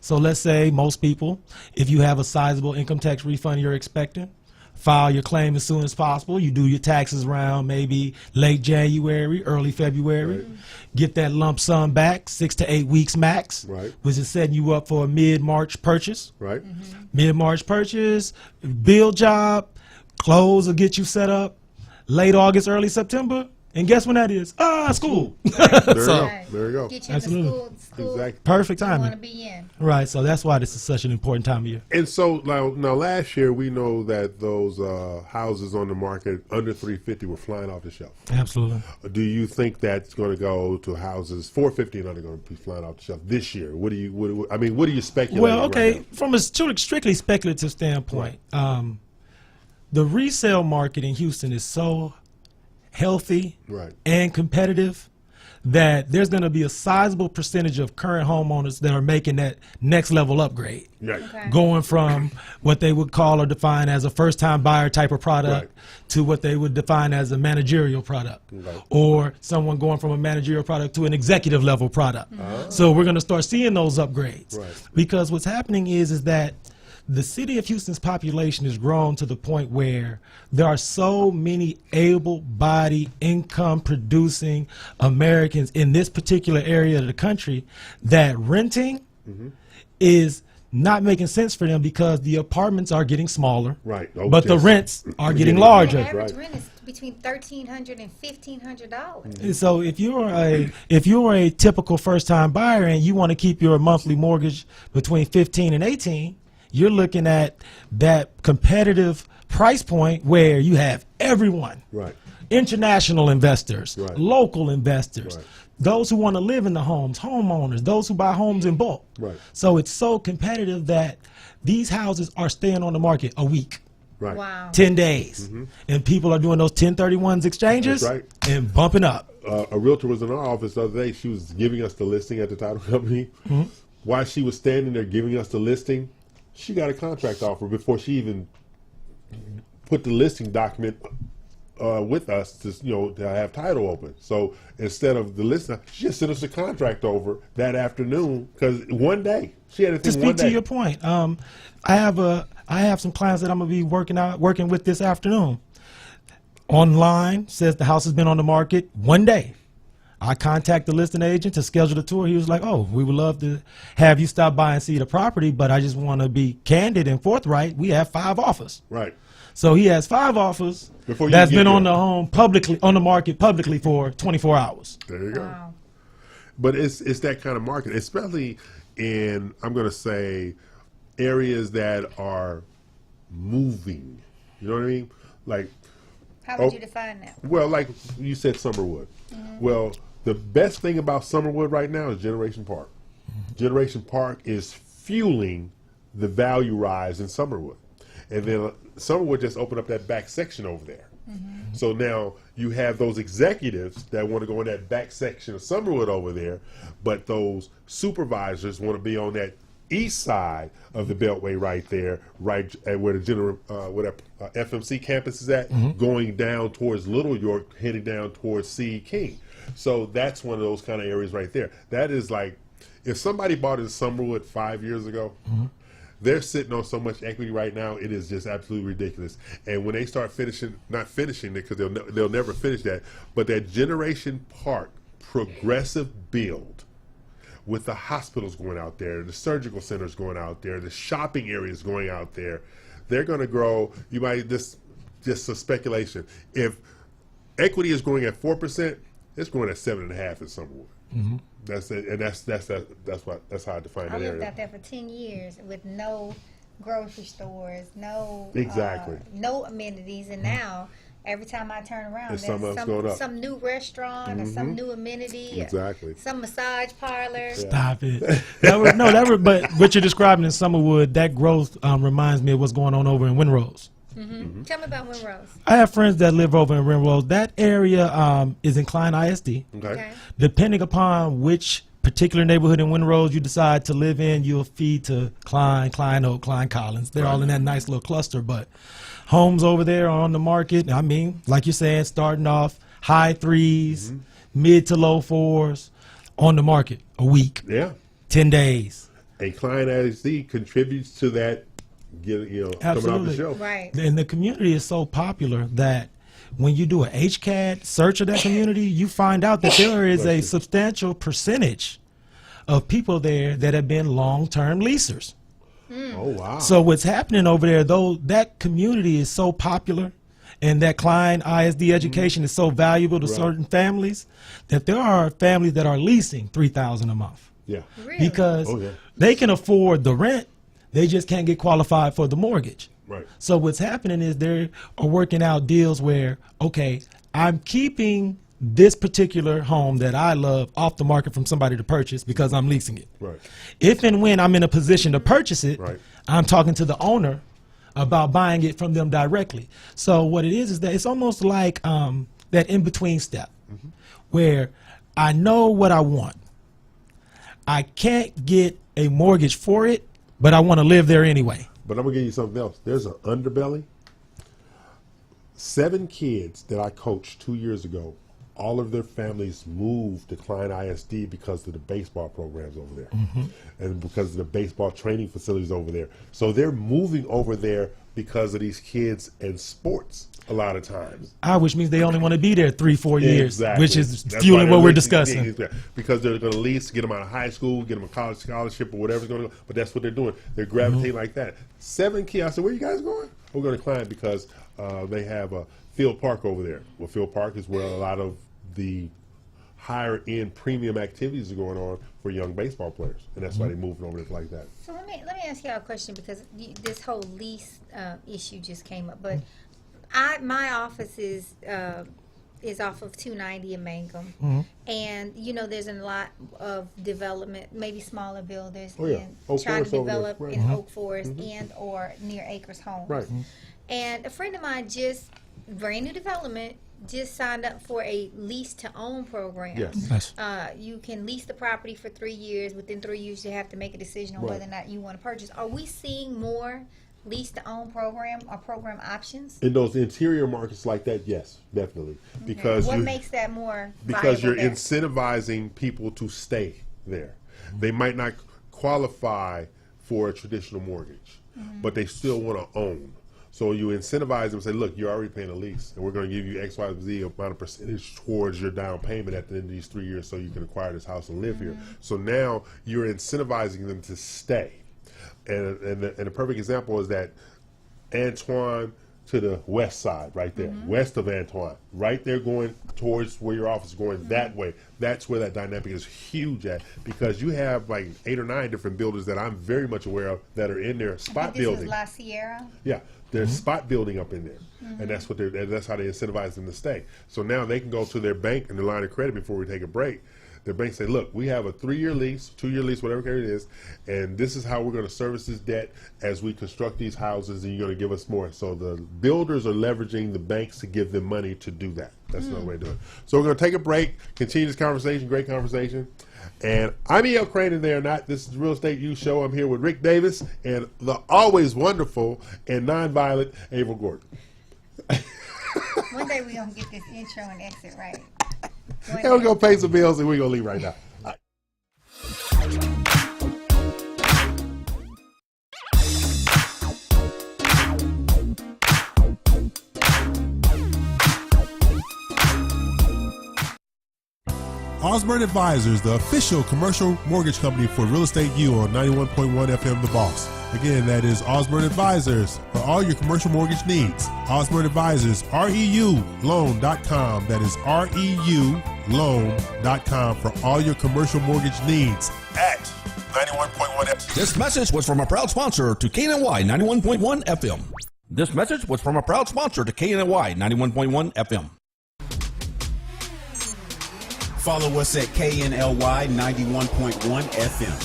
So let's say most people, if you have a sizable income tax refund you're expecting, file your claim as soon as possible. You do your taxes around maybe late January, early February. Get that lump sum back, 6 to 8 weeks max, which is setting you up for a mid-March purchase. Mid-March purchase, build job, close will get you set up late August, early September. And guess when that is? School. There you go. Get you in the school Exactly. Perfect you timing. want to be in. Right, so that's why this is such an important time of year. And so now last year we know that those houses on the market under $350 were flying off the shelf. Absolutely. Do you think that's going to go to houses $450 and under going to be flying off the shelf this year? What do you speculate? Well, okay, from a strictly speculative standpoint, the resale market in Houston is so healthy and competitive that there's going to be a sizable percentage of current homeowners that are making that next level upgrade, going from what they would call or define as a first-time buyer type of product to what they would define as a managerial product, or someone going from a managerial product to an executive level product. So we're going to start seeing those upgrades because what's happening is that the city of Houston's population has grown to the point where there are so many able-bodied, income-producing Americans in this particular area of the country that renting is not making sense for them because the apartments are getting smaller, but the rents are getting larger. Average rent is between $1,300 and $1,500. And so if you're a typical first-time buyer and you want to keep your monthly mortgage between $15 and $18, you're looking at that competitive price point where you have everyone, international investors, local investors, those who want to live in the homes, homeowners, those who buy homes in bulk. So it's so competitive that these houses are staying on the market a week, 10 days, and people are doing those 1031s exchanges and bumping up. A realtor was in our office the other day. She was giving us the listing at the title company. While she was standing there giving us the listing, she got a contract offer before she even put the listing document with us to to have title open. So instead of the listing, she just sent us a contract over that afternoon because one day she had a thing. To speak to your point, I have some clients that I'm gonna be working with this afternoon. Online says the house has been on the market one day. I contact the listing agent to schedule the tour. He was like, "Oh, we would love to have you stop by and see the property, but I just want to be candid and forthright. We have 5 offers." Right. So he has 5 offers that's been on the market publicly for 24 hours. There you go. Wow. But it's that kind of market, especially in, I'm going to say, areas that are moving. You know what I mean? Like, how would you define that? Well, like you said, Summerwood. Well, the best thing about Summerwood right now is Generation Park. Generation Park is fueling the value rise in Summerwood. And then Summerwood just opened up that back section over there. So now you have those executives that want to go in that back section of Summerwood over there, but those supervisors want to be on that east side of the Beltway right there, right at where the FMC campus is at, going down towards Little York, heading down towards C.E. King. So that's one of those kind of areas right there. That is like, if somebody bought in Summerwood 5 years ago, they're sitting on so much equity right now, it is just absolutely ridiculous. And when they start not finishing it, because they'll never finish that, but that Generation Park progressive build, with the hospitals going out there, the surgical centers going out there, the shopping areas going out there, they're going to grow. You might just a speculation. If equity is growing at 4%, it's growing at 7.5% in Summerwood. That's it, and that's how I define that area. I lived out there for 10 years with no grocery stores, no no amenities, and now every time I turn around, there's some new restaurant or some new amenity, some massage parlor. Stop it. But what you're describing in Summerwood, that growth reminds me of what's going on over in Winrose. Tell me about Winrose. I have friends that live over in Winrose. That area is in Klein ISD. Okay. Depending upon which particular neighborhood in Winrose you decide to live in, you'll feed to Klein, Klein Oak, Klein Collins. They're all in that nice little cluster, but homes over there are on the market. I mean, like you're saying, starting off high 3s, mid to low 4s, on the market a week. Yeah. 10 days. A Klein ISD contributes to that, coming off the shelf. Right. And the community is so popular that when you do a HCAD search of that community, you find out that there is a substantial percentage of people there that have been long-term leasers. Oh, wow. So what's happening over there, though, that community is so popular and that Klein ISD education is so valuable to certain families that there are families that are leasing $3,000 a month. Yeah. Really? Because they can afford the rent, they just can't get qualified for the mortgage. Right. So what's happening is they are working out deals where, okay, I'm keeping this particular home that I love off the market from somebody to purchase because I'm leasing it. Right. If and when I'm in a position to purchase it, Right. I'm talking to the owner about buying it from them directly. So what it is that it's almost like that in-between step where I know what I want. I can't get a mortgage for it, but I want to live there anyway. But I'm going to give you something else. There's an underbelly. 7 kids that I coached 2 years ago, all of their families moved to Klein ISD because of the baseball programs over there and because of the baseball training facilities over there. So they're moving over there because of these kids and sports a lot of times. Which means they only want to be there 3-4 years, Exactly. which is That's fueling why what we're they're discussing. Because they're going to lease, get them out of high school, get them a college scholarship or whatever's going to go. But that's what they're doing. They're gravitating like that. 7 kids. I said, where you guys going? We're going to Klein because they have a Field Park over there. Well, Field Park is where a lot of the higher end premium activities are going on for young baseball players, and that's why they're moving over there like that. So let me ask y'all a question because this whole lease issue just came up. But my office is off of 290 in Mangum, and there's a lot of development, maybe smaller builders, and Oak trying to Forest over there. develop in Oak Forest and or near Acres Homes. Right. And a friend of mine brand new development, just signed up for a lease to own program. Yes. You can lease the property for 3 years. Within 3 years, you have to make a decision on whether or not you want to purchase. Are we seeing more lease to own program or program options? In those interior markets like that, yes, definitely. Because what makes that more because you're viable there? incentivizing people to stay there. They might not qualify for a traditional mortgage, but they still want to own. So you incentivize them and say, look, you're already paying a lease, and we're going to give you X, Y, Z amount of percentage towards your down payment at the end of these 3 years so you can acquire this house and live here. So now you're incentivizing them to stay. And the perfect example is that Antoine to the west side, right there, west of Antoine, right there going towards where your office is going that way. That's where that dynamic is huge at, because you have like 8 or 9 different builders that I'm very much aware of that are in there spot building. This is La Sierra? Yeah, there's spot building up in there, and that's how they incentivize them to stay. So now they can go to their bank and their line of credit before we take a break. The bank say, look, we have a 3-year lease, 2-year lease, whatever it is, and this is how we're going to service this debt as we construct these houses, and you're going to give us more. So the builders are leveraging the banks to give them money to do that. That's another way to do it. So we're going to take a break, continue this conversation, great conversation. And I'm E.L. Crane, and they are not. This is the Real Estate U Show. I'm here with Rick Davis and the always wonderful and nonviolent Abel Gordon. One day we're going to get this intro and exit right. And we're going to pay some bills, and we're going to leave right now. Osborne Advisors, the official commercial mortgage company for Real Estate U on 91.1 FM The Boss. Again, that is Osborne Advisors for all your commercial mortgage needs. Osborne Advisors, REULoan.com. That is REULoan.com for all your commercial mortgage needs at 91.1 FM. This message was from a proud sponsor to KNY 91.1 FM. This message was from a proud sponsor to KNY 91.1 FM. Follow us at KNLY 91.1 FM.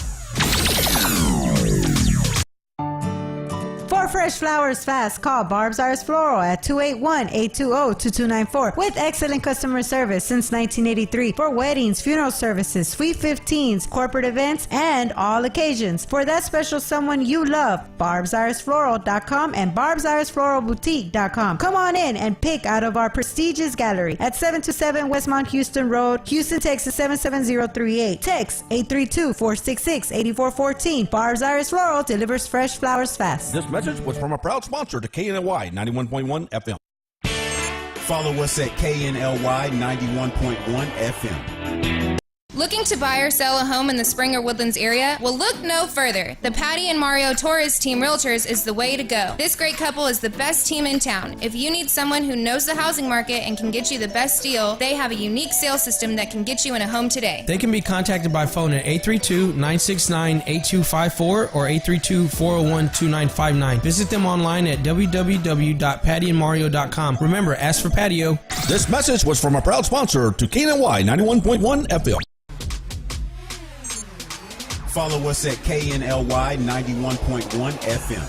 For fresh flowers fast, call Barb's Iris Floral at 281-820-2294 with excellent customer service since 1983 for weddings, funeral services, sweet 15s, corporate events, and all occasions. For that special someone you love, barbsirisfloral.com and barbsirisfloralboutique.com. Come on in and pick out of our prestigious gallery at 727 Westmont Houston Road, Houston, Texas 77038. Text 832-466-8414. Barb's Iris Floral delivers fresh flowers fast. This message was from a proud sponsor to KNY 91.1 FM. Follow us at KNLY 91.1 FM. Looking to buy or sell a home in the Spring or Woodlands area? Well, look no further. The Patty and Mario Torres Team Realtors is the way to go. This great couple is the best team in town. If you need someone who knows the housing market and can get you the best deal, they have a unique sales system that can get you in a home today. They can be contacted by phone at 832-969-8254 or 832-401-2959. Visit them online at www.pattyandmario.com. Remember, ask for patio. This message was from a proud sponsor to KNY 91.1 FM. Follow us at KNLY 91.1 FM.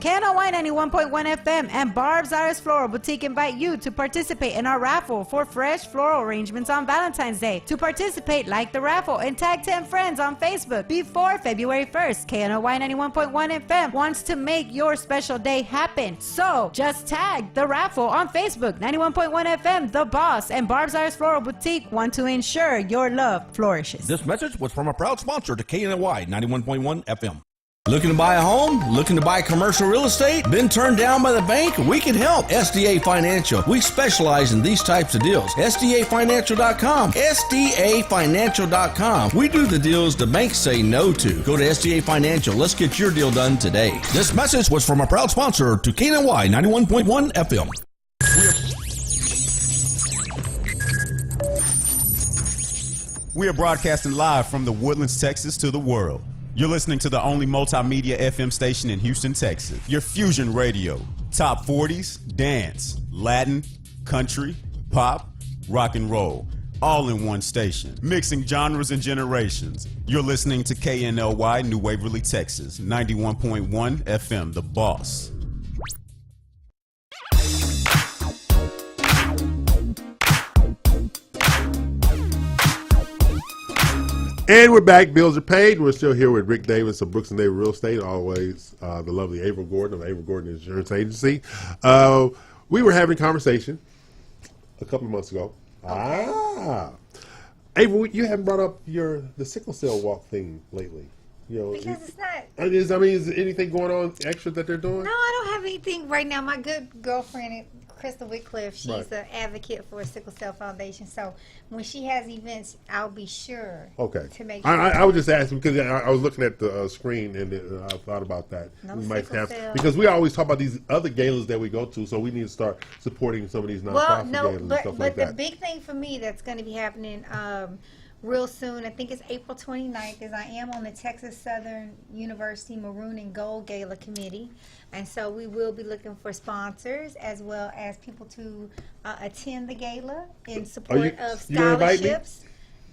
KNOY 91.1 FM and Barb's Iris Floral Boutique invite you to participate in our raffle for fresh floral arrangements on Valentine's Day. To participate, like the raffle and tag 10 friends on Facebook before February 1st. KNOY 91.1 FM wants to make your special day happen. So just tag the raffle on Facebook. 91.1 FM, The Boss, and Barb's Iris Floral Boutique want to ensure your love flourishes. This message was from a proud sponsor to KNY 91.1 FM. Looking to buy a home? Looking to buy commercial real estate? Been turned down by the bank? We can help. SDA Financial. We specialize in these types of deals. SDAFinancial.com. SDAFinancial.com. We do the deals the banks say no to. Go to SDA Financial. Let's get your deal done today. This message was from a proud sponsor to KNY 91.1 FM. We are broadcasting live from the Woodlands, Texas to the world. You're listening to the only multimedia FM station in Houston, Texas. Your fusion radio. Top 40s, dance, Latin, country, pop, rock and roll. all in one station, mixing genres and generations. You're listening to KNLY, New Waverly, Texas, 91.1 FM, The Boss. And we're back. Bills are paid. We're still here with Rick Davis of Brooks & Davis Real Estate, always the lovely April Gordon of April Gordon Insurance Agency. We were having a conversation a couple of months ago. Okay. April, you haven't brought up the sickle cell walk thing lately. Because it's not. Is there anything going on extra that they're doing? No, I don't have anything right now. My good girlfriend, Crystal Whitcliffe, she's an advocate for a Sickle Cell Foundation. So when she has events, I'll be sure to make sure. I was just asking because I was looking at the screen and I thought about that. No we might have cell. Because we always talk about these other galas that we go to, so we need to start supporting some of these nonprofit galas and stuff like that. But the big thing for me that's going to be happening real soon, I think it's April 29th, is I am on the Texas Southern University Maroon and Gold Gala Committee. And so we will be looking for sponsors as well as people to attend the gala in support of scholarships.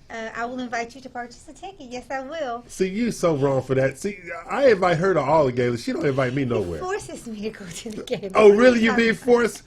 I will invite you to purchase a ticket. Yes, I will. See, you're so wrong for that. See, I invite her to all the galas. She don't invite me nowhere. It forces me to go to the gala. Oh, really? You being forced?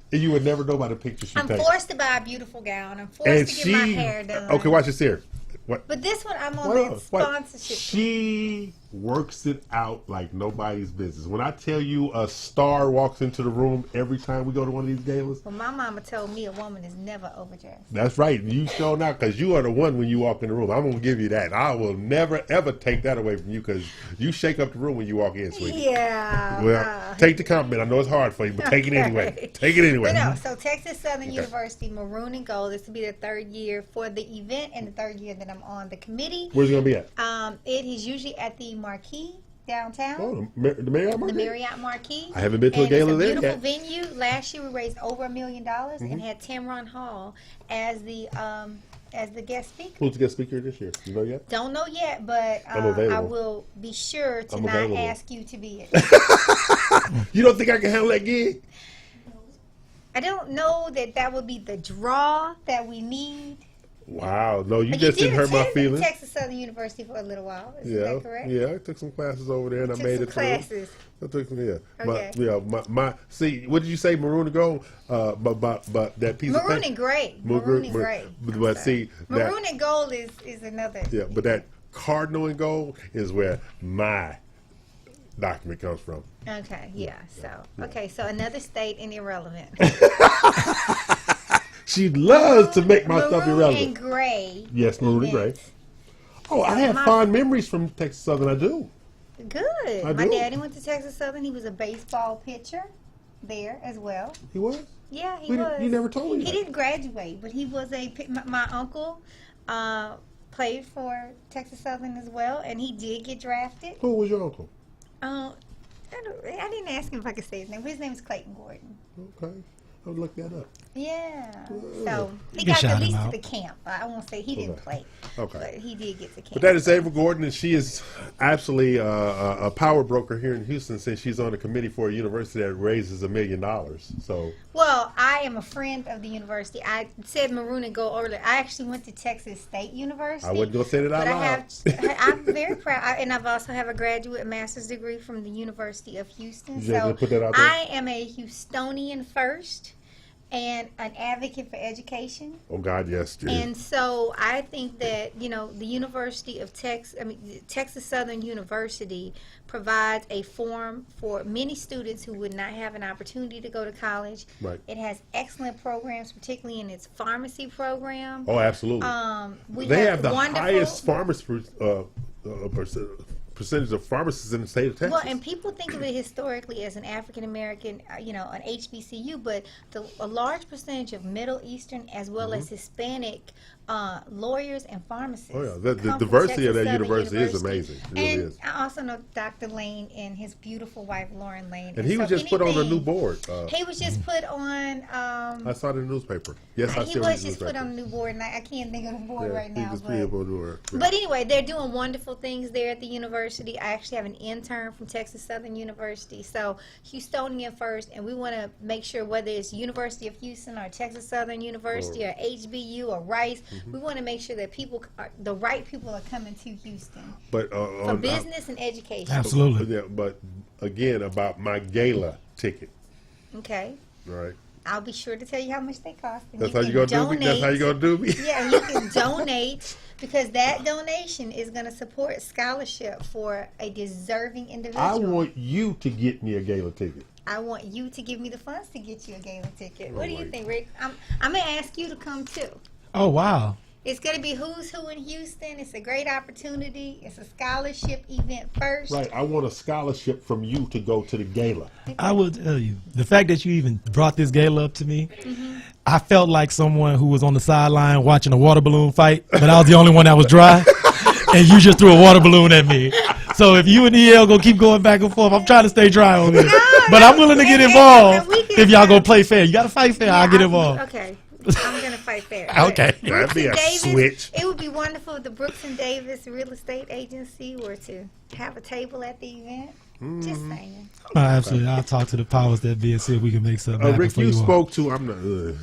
And you would never know by the picture she takes. I'm forced to buy a beautiful gown. I'm forced to get my hair done. Okay, watch this here. But this one, I'm on the sponsorship. She works it out like nobody's business. When I tell you a star walks into the room every time we go to one of these galas. Well, my mama told me a woman is never overdressed. That's right. You show now because you are the one when you walk in the room. I'm going to give you that. I will never, ever take that away from you because you shake up the room when you walk in, sweetie. Yeah. Well, take the compliment. I know it's hard for you, but take it anyway. Take it anyway. But no, so Texas Southern University Maroon and Gold. This will be the third year for the event and the third year that I'm on the committee. Where's it going to be at? It is usually at the Marquis downtown. Oh, the Marriott Marquis? The Marriott Marquis. I haven't been to a gala there yet. It's a beautiful venue. Last year we raised over $1 million and had Tamron Hall as the guest speaker. Who's the guest speaker this year? You know yet? Don't know yet, but I will be sure to not ask you to be it. You don't think I can handle that gig? I don't know that would be the draw that we need. Wow. No, you just didn't hurt my feelings. Texas Southern University for a little while. Is that correct? Yeah, I took some classes over there and I made it classes. I took some, yeah. Okay. My see, what did you say, maroon and gold? But that piece maroon of and gray. Maroon and gray. But see, maroon and gold is another. Yeah, but that cardinal and gold is where my document comes from. Okay, yeah. So another state and irrelevant. She loves to make my stuff irrelevant. Maroon and gray. Yes, maroon and gray. Oh, I have fond memories from Texas Southern. I do. Good. My daddy went to Texas Southern. He was a baseball pitcher there as well. He was? Yeah, he was. You never told me He didn't graduate, but he was my uncle played for Texas Southern as well, and he did get drafted. Who was your uncle? I didn't ask him if I could say his name. His name is Clayton Gordon. Okay. I'll look that up. Yeah. So he got at least to the camp. I won't say he didn't play. Okay. But he did get to camp. But that is April Gordon, and she is absolutely a power broker here in Houston since she's on a committee for a university that raises $1 million. So. Well, I am a friend of the university. I said maroon and gold earlier. I actually went to Texas State University. I wasn't going to say that out loud. I'm very proud. And I've also have a graduate master's degree from the University of Houston. So put that out there? I am a Houstonian first. And an advocate for education. Oh God, yes, Judy. And so I think that the University of Texas Southern University provides a forum for many students who would not have an opportunity to go to college. Right. It has excellent programs, particularly in its pharmacy program. Oh, absolutely. They have the highest pharmacy percentage of pharmacists in the state of Texas. Well, and people think of it historically as an African American, an HBCU, but a large percentage of Middle Eastern as well as Hispanic lawyers and pharmacists. Oh yeah, the diversity of that university is amazing. It really is. I also know Dr. Lane and his beautiful wife Lauren Lane. And he was just put on a new board. He was just put on. I saw it in the newspaper. Yes, I he was just put on a new board, and I can't think of the board right now. But anyway, they're doing wonderful things there at the university. I actually have an intern from Texas Southern University, so Houstonian first, and we want to make sure whether it's University of Houston or Texas Southern University or HBU or Rice, We want to make sure that the right people are coming to Houston But for business and education. Absolutely. Yeah, but again, about my gala ticket. Okay. Right. I'll be sure to tell you how much they cost. And That's how you gonna do me. That's how you gonna do me. Yeah, you can donate because that donation is going to support scholarship for a deserving individual. I want you to get me a gala ticket. I want you to give me the funds to get you a gala ticket. What do you right. think, Rick? I'm going to ask you to come too. Oh, wow. It's going to be who's who in Houston. It's a great opportunity. It's a scholarship event first. Right. I want a scholarship from you to go to the gala. I will tell you, the fact that you even brought this gala up to me, I felt like someone who was on the sideline watching a water balloon fight, but I was the only one that was dry, and you just threw a water balloon at me. So if you and EL gonna keep going back and forth, I'm trying to stay dry on this. But I'm willing to get involved if y'all gonna play fair. You gotta fight fair. I'll get involved. Okay. I'm going to fight fair. Okay. That'd be a switch. It would be wonderful if the Brooks and Davis Real Estate Agency were to have a table at the event. Just saying. Absolutely. I'll talk to the powers that be and see if we can make something happen Rick, for you you all. spoke to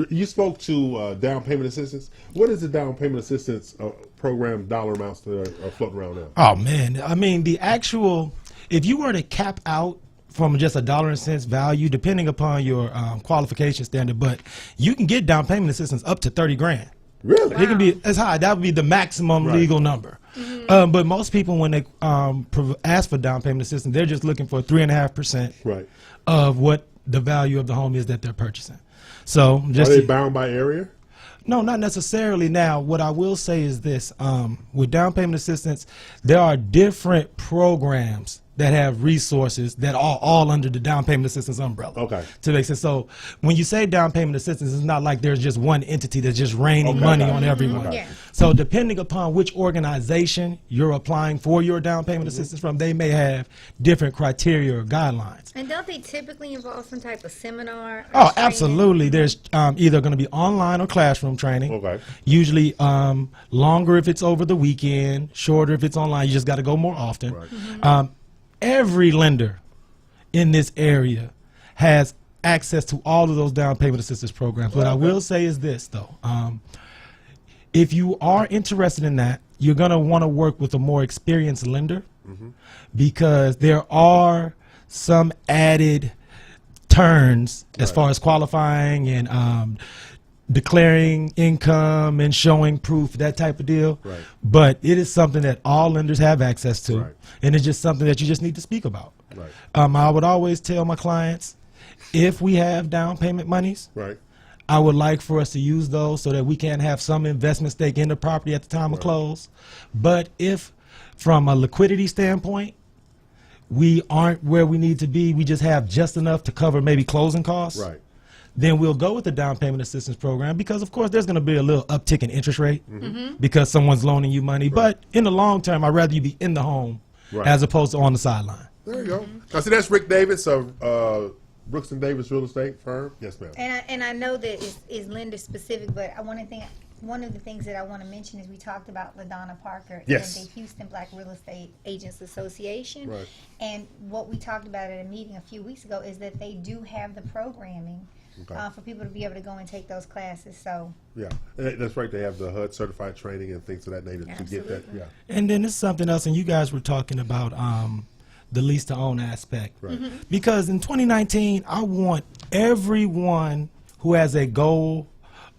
you spoke to down payment assistance. What is the down payment assistance program dollar amounts that are floating around now? Oh man, I mean the actual. If you were to cap out from just a dollar and cents value, depending upon your qualification standard, but you can get down payment assistance up to 30 grand. Really? It can be as high. That would be the maximum legal number. But most people, when they ask for down payment assistance, they're just looking for 3.5% of what the value of the home is that they're purchasing. So, just are they bound by area? No, not necessarily. Now, what I will say is this: with down payment assistance, there are different programs that have resources that are all under the down payment assistance umbrella. Okay. To make sense. So when you say down payment assistance, it's not like there's just one entity that's just raining money on everyone. Yeah. So depending upon which organization you're applying for your down payment assistance from, they may have different criteria or guidelines. And don't they typically involve some type of seminar? Or Oh, training? absolutely. There's either going to be online or classroom training. Okay. Usually longer if it's over the weekend, shorter if it's online. You just got to go more often. Right. Every lender in this area has access to all of those down payment assistance programs. What I will say is this, though. If you are interested in that, you're going to want to work with a more experienced lender because there are some added turns as far as qualifying and declaring income and showing proof, that type of deal. Right. But it is something that all lenders have access to, Right. and it's just something that you just need to speak about. Right. I would always tell my clients, if we have down payment monies, Right. I would like for us to use those so that we can have some investment stake in the property at the time of close. But if, from a liquidity standpoint, we aren't where we need to be, we just have just enough to cover maybe closing costs, Right. then we'll go with the down payment assistance program because, of course, there's going to be a little uptick in interest rate because someone's loaning you money. But in the long term, I'd rather you be in the home as opposed to on the sideline. There you go. I see that's Rick Davis of Brooks and Davis Real Estate Firm. Yes, ma'am. And I know that it's lender specific, but one of the things that I want to mention is we talked about LaDonna Parker Yes. and the Houston Black Real Estate Agents Association. Right. And what we talked about at a meeting a few weeks ago is that they do have the programming for people to be able to go and take those classes. So Yeah, that's right. They have the HUD certified training and things of that nature to get that. Yeah. And then there's something else, and you guys were talking about the lease to own aspect. Right. Because in 2019, I want everyone who has a goal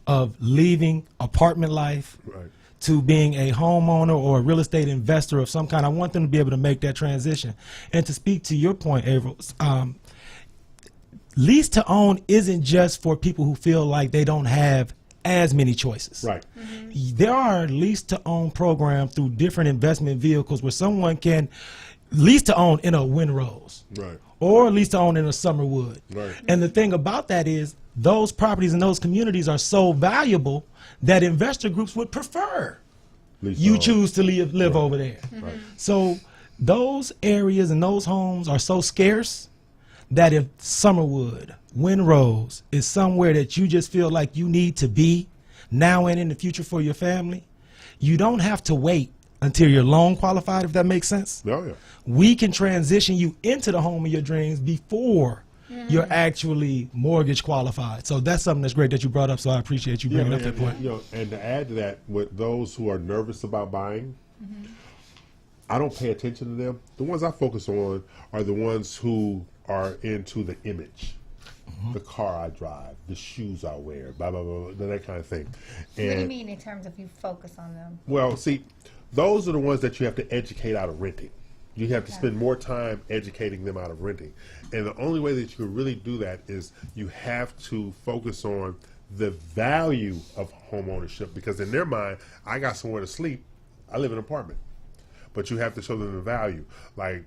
of leaving apartment life Right. to being a homeowner or a real estate investor of some kind, I want them to be able to make that transition. And to speak to your point, Averill, lease to own isn't just for people who feel like they don't have as many choices. Right. There are lease to own programs through different investment vehicles where someone can lease to own in a Windrose Right. or lease to own in a Summerwood. Right. And the thing about that is those properties and those communities are so valuable that investor groups would prefer Lease you to own. choose to live over there. Right. So those areas and those homes are so scarce that if Summerwood, Windrose is somewhere that you just feel like you need to be now and in the future for your family, you don't have to wait until you're loan qualified, if that makes sense. Oh, yeah. We can transition you into the home of your dreams before you're actually mortgage qualified. So that's something that's great that you brought up. So I appreciate you bringing up that point. And to add to that, with those who are nervous about buying, I don't pay attention to them. The ones I focus on are the ones who are into the image. The car I drive, the shoes I wear, blah, blah, blah, blah, that kind of thing. And what do you mean in terms of you focus on them? Well, see, those are the ones that you have to educate out of renting. You have to spend more time educating them out of renting. And the only way that you can really do that is you have to focus on the value of home ownership, because in their mind, I got somewhere to sleep, I live in an apartment. But you have to show them the value. Like,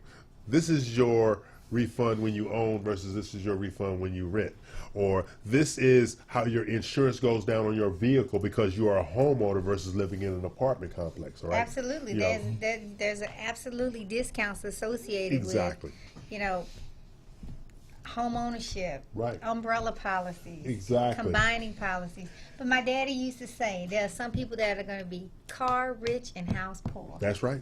this is your refund when you own versus this is your refund when you rent. Or this is how your insurance goes down on your vehicle because you are a homeowner versus living in an apartment complex, right? Absolutely. There's absolutely discounts associated with, home ownership, umbrella policies, combining policies. But my daddy used to say there are some people that are going to be car rich and house poor. That's right.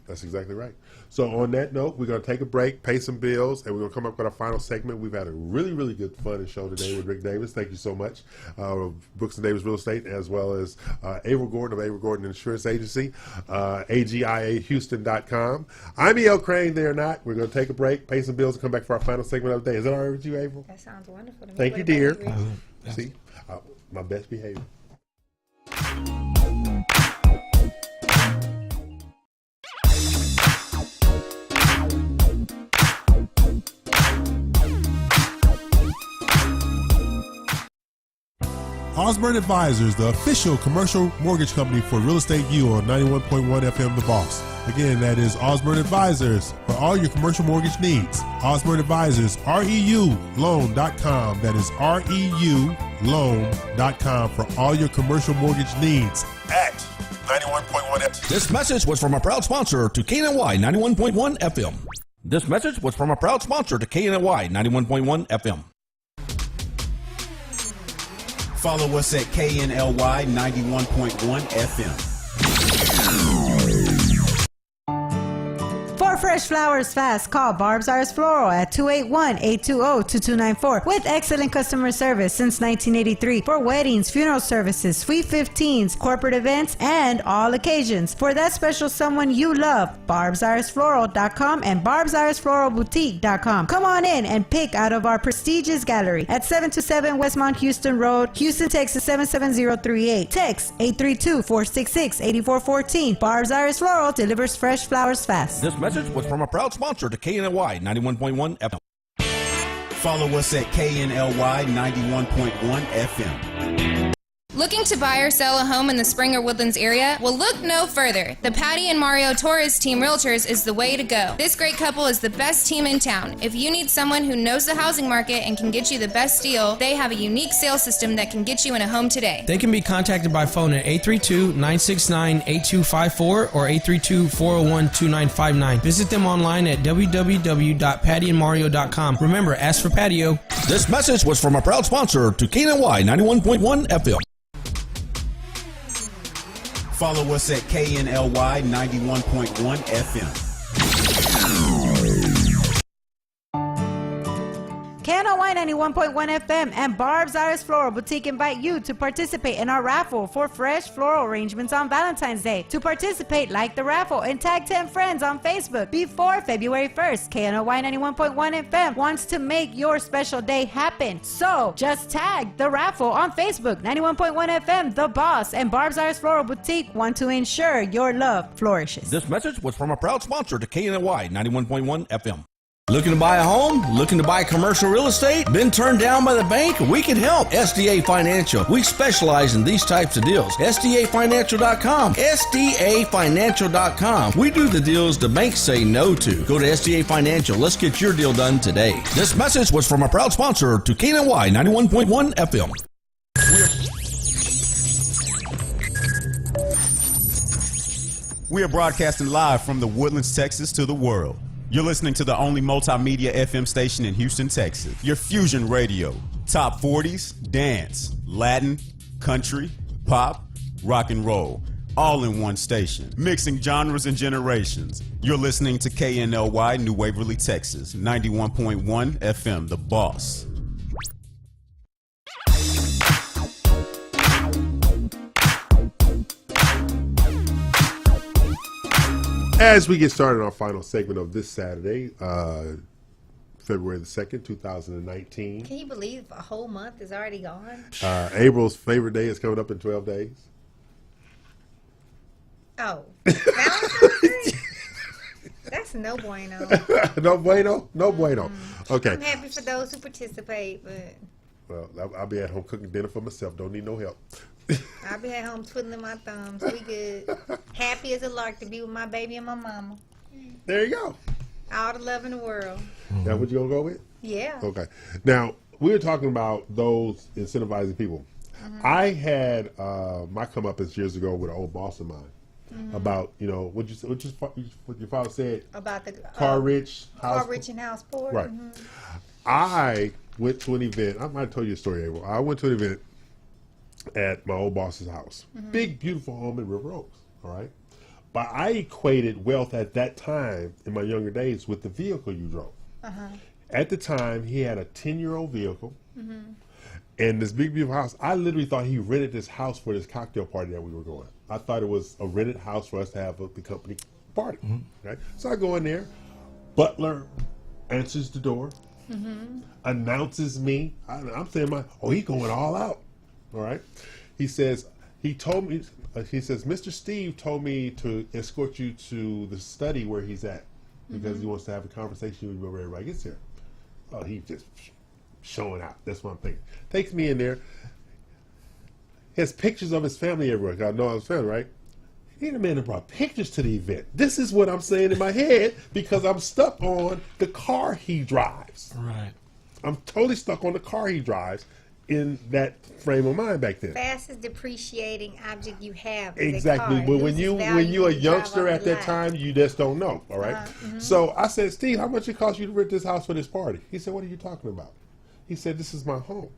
That's exactly right. So on that note, we're going to take a break, pay some bills, and we're going to come up with our final segment. We've had a really, really good fun and show today with Rick Davis. Thank you so much. Brooks & Davis Real Estate, as well as Averill Gordon of Averill Gordon Insurance Agency, AGIAHouston.com. I'm E.L. Crane, they're not. We're going to take a break, pay some bills, and come back for our final segment of the day. Is that all right with you, Averill? That sounds wonderful to me. Thank you, dear. See, my best behavior. Osborne Advisors, the official commercial mortgage company for Real Estate U on 91.1 FM The Boss. Again, that is Osborne Advisors for all your commercial mortgage needs. Osborne Advisors, REULoan.com. That is REULoan.com for all your commercial mortgage needs at 91.1 FM. This message was from a proud sponsor to KNY 91.1 FM. This message was from a proud sponsor to KNY 91.1 FM. Follow us at KNLY 91.1 FM. For fresh flowers fast, call Barb's Iris Floral at 281-820-2294 with excellent customer service since 1983 for weddings, funeral services, sweet 15s, corporate events, and all occasions. For that special someone you love, barbsirisfloral.com and barbsirisfloralboutique.com. Come on in and pick out of our prestigious gallery at 727 Westmont Houston Road, Houston, Texas 77038. Text 832-466-8414. Barb's Iris Floral delivers fresh flowers fast. This message was from a proud sponsor to KNY 91.1 FM. Follow us at KNLY 91.1 FM. Looking to buy or sell a home in the Spring or Woodlands area? Well, look no further. The Patty and Mario Torres Team Realtors is the way to go. This great couple is the best team in town. If you need someone who knows the housing market and can get you the best deal, they have a unique sales system that can get you in a home today. They can be contacted by phone at 832-969-8254 or 832-401-2959. Visit them online at www.pattyandmario.com. Remember, ask for patio. This message was from a proud sponsor to KNY 91.1 FM. Follow us at KNLY 91.1 FM. KNOY 91.1 FM and Barb's Iris Floral Boutique invite you to participate in our raffle for fresh floral arrangements on Valentine's Day. To participate, like the raffle and tag 10 friends on Facebook before February 1st. KNOY 91.1 FM wants to make your special day happen. So just tag the raffle on Facebook. 91.1 FM, The Boss, and Barb's Iris Floral Boutique want to ensure your love flourishes. This message was from a proud sponsor to KNY 91.1 FM. Looking to buy a home? Looking to buy commercial real estate? Been turned down by the bank? We can help. SDA Financial. We specialize in these types of deals. SDAFinancial.com. SDAFinancial.com. We do the deals the banks say no to. Go to SDA Financial. Let's get your deal done today. This message was from a proud sponsor to KNY 91.1 FM. We are broadcasting live from the Woodlands, Texas to the world. You're listening to the only multimedia FM station in Houston, Texas. Your Fusion Radio. Top 40s, dance, Latin, country, pop, rock and roll. all in one station, mixing genres and generations. You're listening to KNLY, New Waverly, Texas, 91.1 FM, The Boss. As we get started on our final segment of this Saturday, February the 2nd, 2019. Can you believe a whole month is already gone? April's favorite day is coming up in 12 days. Oh, Valentine's Day? That's no bueno. No bueno? No bueno. Okay. I'm happy for those who participate, but Well, I'll be at home cooking dinner for myself. Don't need no help. I'll be at home twiddling my thumbs. We good. Happy as a lark to be with my baby and my mama. There you go. All the love in the world. Now, what you gonna go with? Yeah. Okay. Now, we were talking about those incentivizing people. I had my comeuppance years ago with an old boss of mine about, you know, what your father said, About the car rich, house car rich and house poor. Right. I went to an event. I might have told you a story, April. I went to an event at my old boss's house. Big, beautiful home in River Oaks. All right. But I equated wealth at that time in my younger days with the vehicle you drove. At the time, he had a 10-year-old vehicle and this big, beautiful house. I literally thought he rented this house for this cocktail party that we were going. I thought it was a rented house for us to have the company party. Right? So I go in there. Butler answers the door, announces me. I'm saying, he's going all out. All right. He says, Mr. Steve told me to escort you to the study where he's at because he wants to have a conversation with you before everybody gets here. Oh, he's just showing out. That's what I'm thinking. Takes me in there. He has pictures of his family everywhere. I know his family, right? He the man that brought pictures to the event. This is what I'm saying in my head because I'm stuck on the car he drives. Right. I'm totally stuck on the car he drives in that frame of mind back then. Fastest depreciating object you have is Exactly. a car. But It when loses value you're a when you drive youngster all at your that life. time, you just don't know. All right. So I said, Steve, how much it cost you to rent this house for this party? He said, what are you talking about? He said, this is my home.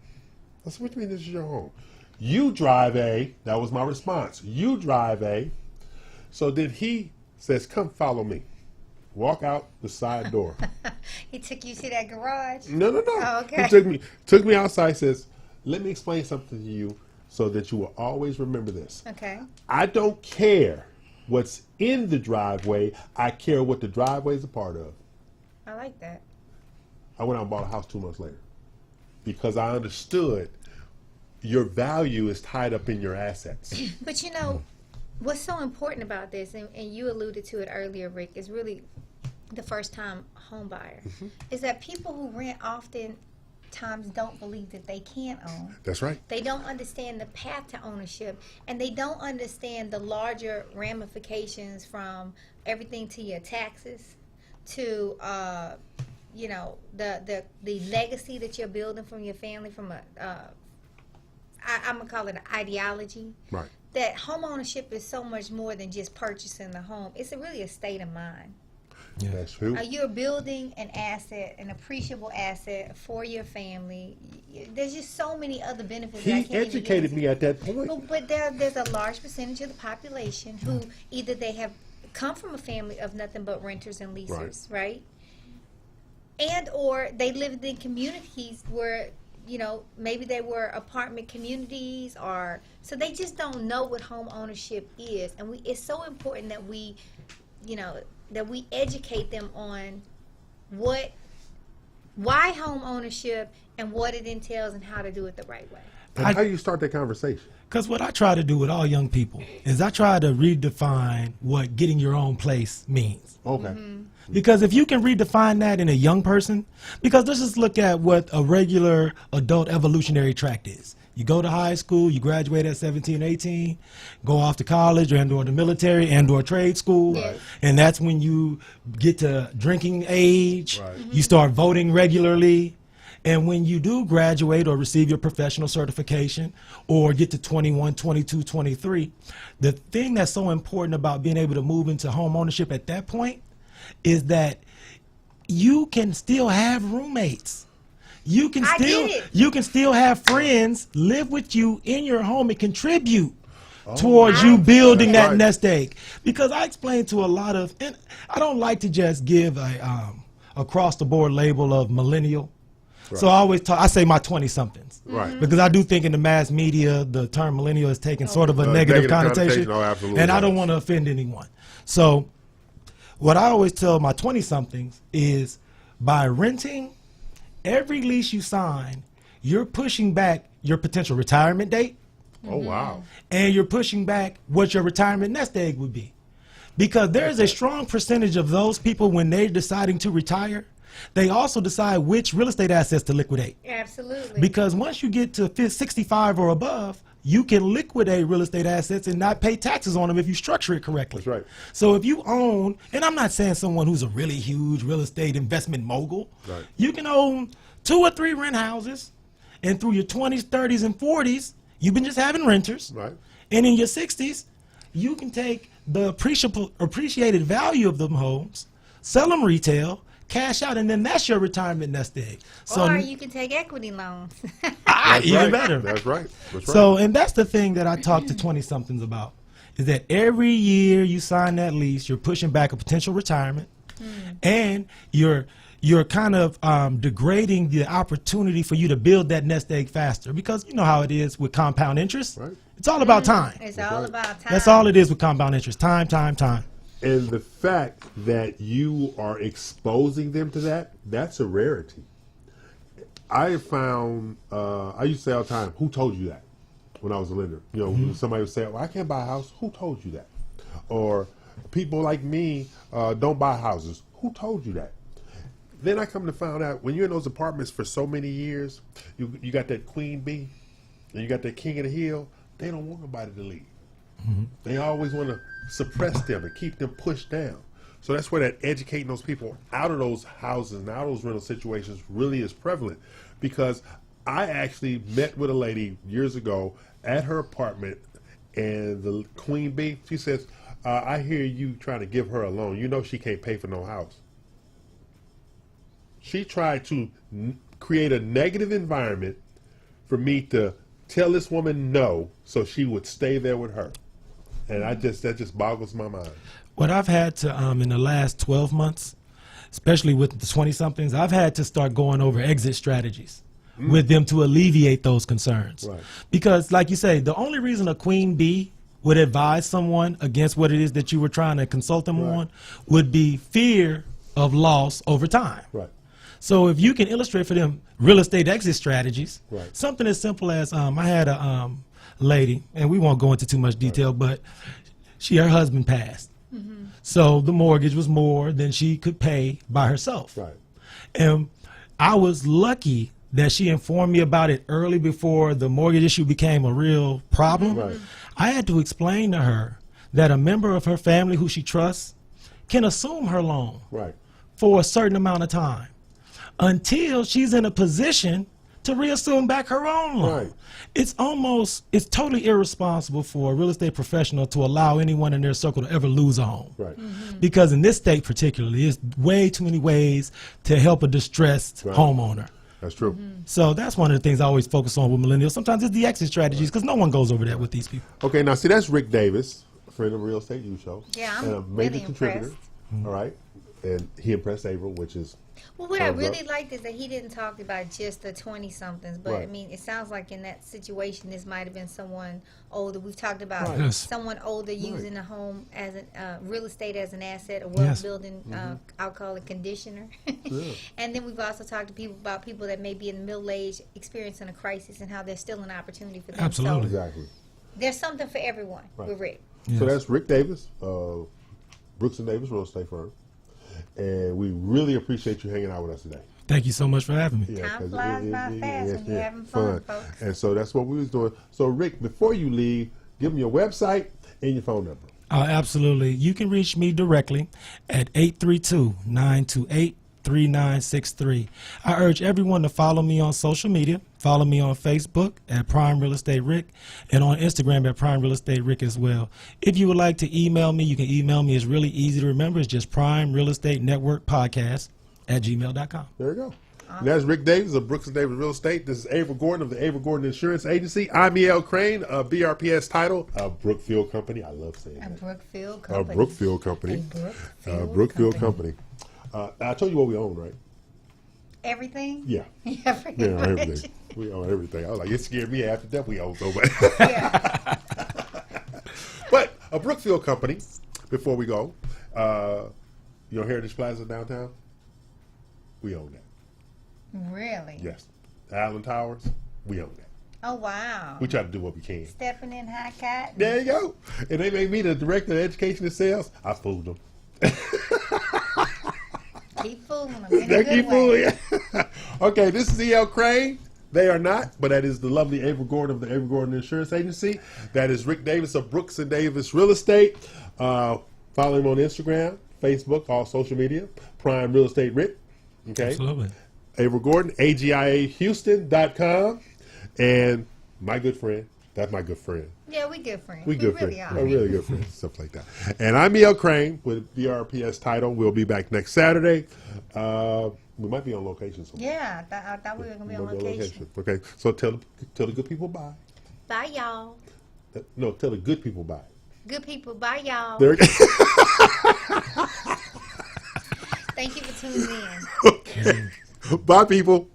I said, what do you mean this is your home? You drive a. That was my response. You drive a. So then he says, come follow me. Walk out the side door. He took you to that garage? No. Oh, okay. He took me outside, says, let me explain something to you so that you will always remember this. Okay. I don't care what's in the driveway. I care what the driveway is a part of. I like that. I went out and bought a house 2 months later because I understood your value is tied up in your assets. But you know, what's so important about this, and you alluded to it earlier, Rick, is really the first-time home buyer, is that people who rent often times don't believe that they can own. That's right. They don't understand the path to ownership, and they don't understand the larger ramifications from everything to your taxes, to you know, the legacy that you're building from your family, from I'm gonna call it an ideology. Right. That home ownership is so much more than just purchasing the home. It's really a state of mind. Yeah. That's true. You're building an asset, an appreciable asset for your family. There's just so many other benefits. that I He can't even educated get into. me at that point. But there's a large percentage of the population who either they have come from a family of nothing but renters and leasers, right? And or they lived in communities where, you know, maybe they were apartment communities, or so they just don't know what home ownership is. And it's so important that we, you know, that we educate them on why home ownership and what it entails and how to do it the right way. And how do you start that conversation? Because what I try to do with all young people is I try to redefine what getting your own place means. Okay. Because if you can redefine that in a young person, because let's just look at what a regular adult evolutionary tract is. You go to high school, you graduate at 17, 18, go off to college and or the military and or trade school. Right. And that's when you get to drinking age. Right. You start voting regularly. And when you do graduate or receive your professional certification or get to 21, 22, 23, the thing that's so important about being able to move into home ownership at that point is that you can still have roommates. You can still have friends live with you in your home and contribute towards you building that Right. nest egg. Because I explained to a lot of, and I don't like to just give a across the board label of millennial. So I always talk, I say my 20-somethings. Right. Because I do think in the mass media, the term millennial is taken sort of a negative connotation. Oh, absolutely. And I don't want to offend anyone. So what I always tell my 20-somethings is by renting, every lease you sign, you're pushing back your potential retirement date. Oh, wow. And you're pushing back what your retirement nest egg would be. Because there is a strong percentage of those people, when they're deciding to retire, they also decide which real estate assets to liquidate. Absolutely. Because once you get to 65 or above, you can liquidate real estate assets and not pay taxes on them if you structure it correctly. That's right. So if you own, and I'm not saying someone who's a really huge real estate investment mogul, Right. you can own 2 or 3 rent houses, and through your 20s, 30s, and 40s, you've been just having renters. Right. And in your 60s, you can take the appreciated value of them homes, sell them retail, cash out, and then that's your retirement nest egg. So or you can take equity loans. even right. better. That's right. That's right. So, and that's the thing that I talk to 20-somethings about, is that every year you sign that lease, you're pushing back a potential retirement, and you're kind of degrading the opportunity for you to build that nest egg faster, because you know how it is with compound interest. Right. It's all about time. It's all about time. That's all it is with compound interest. Time. And the fact that you are exposing them to that, that's a rarity. I have found, I used to say all the time, who told you that? When I was a lender. You know, when somebody would say, well, I can't buy a house. Who told you that? Or people like me don't buy houses. Who told you that? Then I come to find out, when you're in those apartments for so many years, you got that queen bee, and you got that king of the hill, they don't want nobody to leave. They always want to suppress them and keep them pushed down. So that's where that educating those people out of those houses and out of those rental situations really is prevalent. Because I actually met with a lady years ago at her apartment, and the queen bee, she says, I hear you trying to give her a loan. You know she can't pay for no house. She tried to create a negative environment for me to tell this woman no, so she would stay there with her. And that just boggles my mind. What I've had to, in the last 12 months, especially with the 20-somethings, I've had to start going over exit strategies with them to alleviate those concerns. Right. Because, like you say, the only reason a queen bee would advise someone against what it is that you were trying to consult them on would be fear of loss over time. Right. So if you can illustrate for them real estate exit strategies, Right. something as simple as I had a lady, and we won't go into too much detail, but her husband passed. So the mortgage was more than she could pay by herself. Right. And I was lucky that she informed me about it early before the mortgage issue became a real problem. Right. I had to explain to her that a member of her family who she trusts can assume her loan Right. for a certain amount of time until she's in a position to reassume back her own loan. Right. It's totally irresponsible for a real estate professional to allow anyone in their circle to ever lose a home. Right. Because in this state particularly, there's way too many ways to help a distressed Right. homeowner. That's true. So that's one of the things I always focus on with millennials. Sometimes it's the exit strategies, because no one goes over that with these people. Okay, now see, that's Rick Davis, friend of Real Estate U Show. Yeah, I'm and a major really contributor. impressed. All right. And he impressed April, which is Well, what I thumbs really up. liked is that he didn't talk about just the 20-somethings, but I Right. mean, it sounds like in that situation, this might have been someone older. We've talked about Right. Yes. someone older using a home as real estate as an asset, a wealth Yes. building, I'll call it conditioner. Yeah. And then we've also talked to people about people that may be in the middle age experiencing a crisis and how there's still an opportunity for them. Absolutely. So Exactly. there's something for everyone Right. with Rick. Yes. So that's Rick Davis, Brooks and Davis Real Estate Firm. And we really appreciate you hanging out with us today. Thank you so much for having me. Yeah, Time 'cause flies by fast when you're having fun, folks. And so that's what we was doing. So Rick, before you leave, give them your website and your phone number. Absolutely. You can reach me directly at 832-928-3963. I urge everyone to follow me on social media. Follow me on Facebook at Prime Real Estate Rick, and on Instagram at Prime Real Estate Rick as well. If you would like to email me, you can email me. It's really easy to remember. It's just Prime Real Estate Network Podcast at gmail.com. There you go. And that's Rick Davis of Brooks and Davis Real Estate. This is Avery Gordon of the Avery Gordon Insurance Agency. I'm E.L. Crane of BRPS Title, a Brookfield Company. I love saying that. A Brookfield Company. A Brookfield Company. A Brookfield Company. I told you what we own, right? Everything? Yeah. Yeah, pretty much. Everything. We own everything. I was like, it scared me after that we own so much. Yeah. But a Brookfield Company, before we go, Heritage Plaza downtown, we own that. Really? Yes. Island Towers, we own that. Oh, wow. We try to do what we can. Stepping in high cat. There you go. And they made me the director of education and sales. I fooled them. Keep fooling them in a good Keep way. fooling. Okay, this is E.L. Crane. They are not, but that is the lovely Avery Gordon of the Avery Gordon Insurance Agency. That is Rick Davis of Brooks and Davis Real Estate. Follow him on Instagram, Facebook, all social media. Prime Real Estate Rick. Okay. Absolutely. Avery Gordon, AGIAHouston.com. And my good friend. That's my good friend. Yeah, we good friends. We good really friends. are. Oh, really good friends. Stuff like that. And I'm E.L. Crane with BRPS Title. We'll be back next Saturday. We might be on location somewhere. Yeah, I thought we were going to be on location. Okay, so tell the good people bye. Bye, y'all. No, tell the good people bye. Good people, bye, y'all. There. Thank you for tuning in. Bye, people.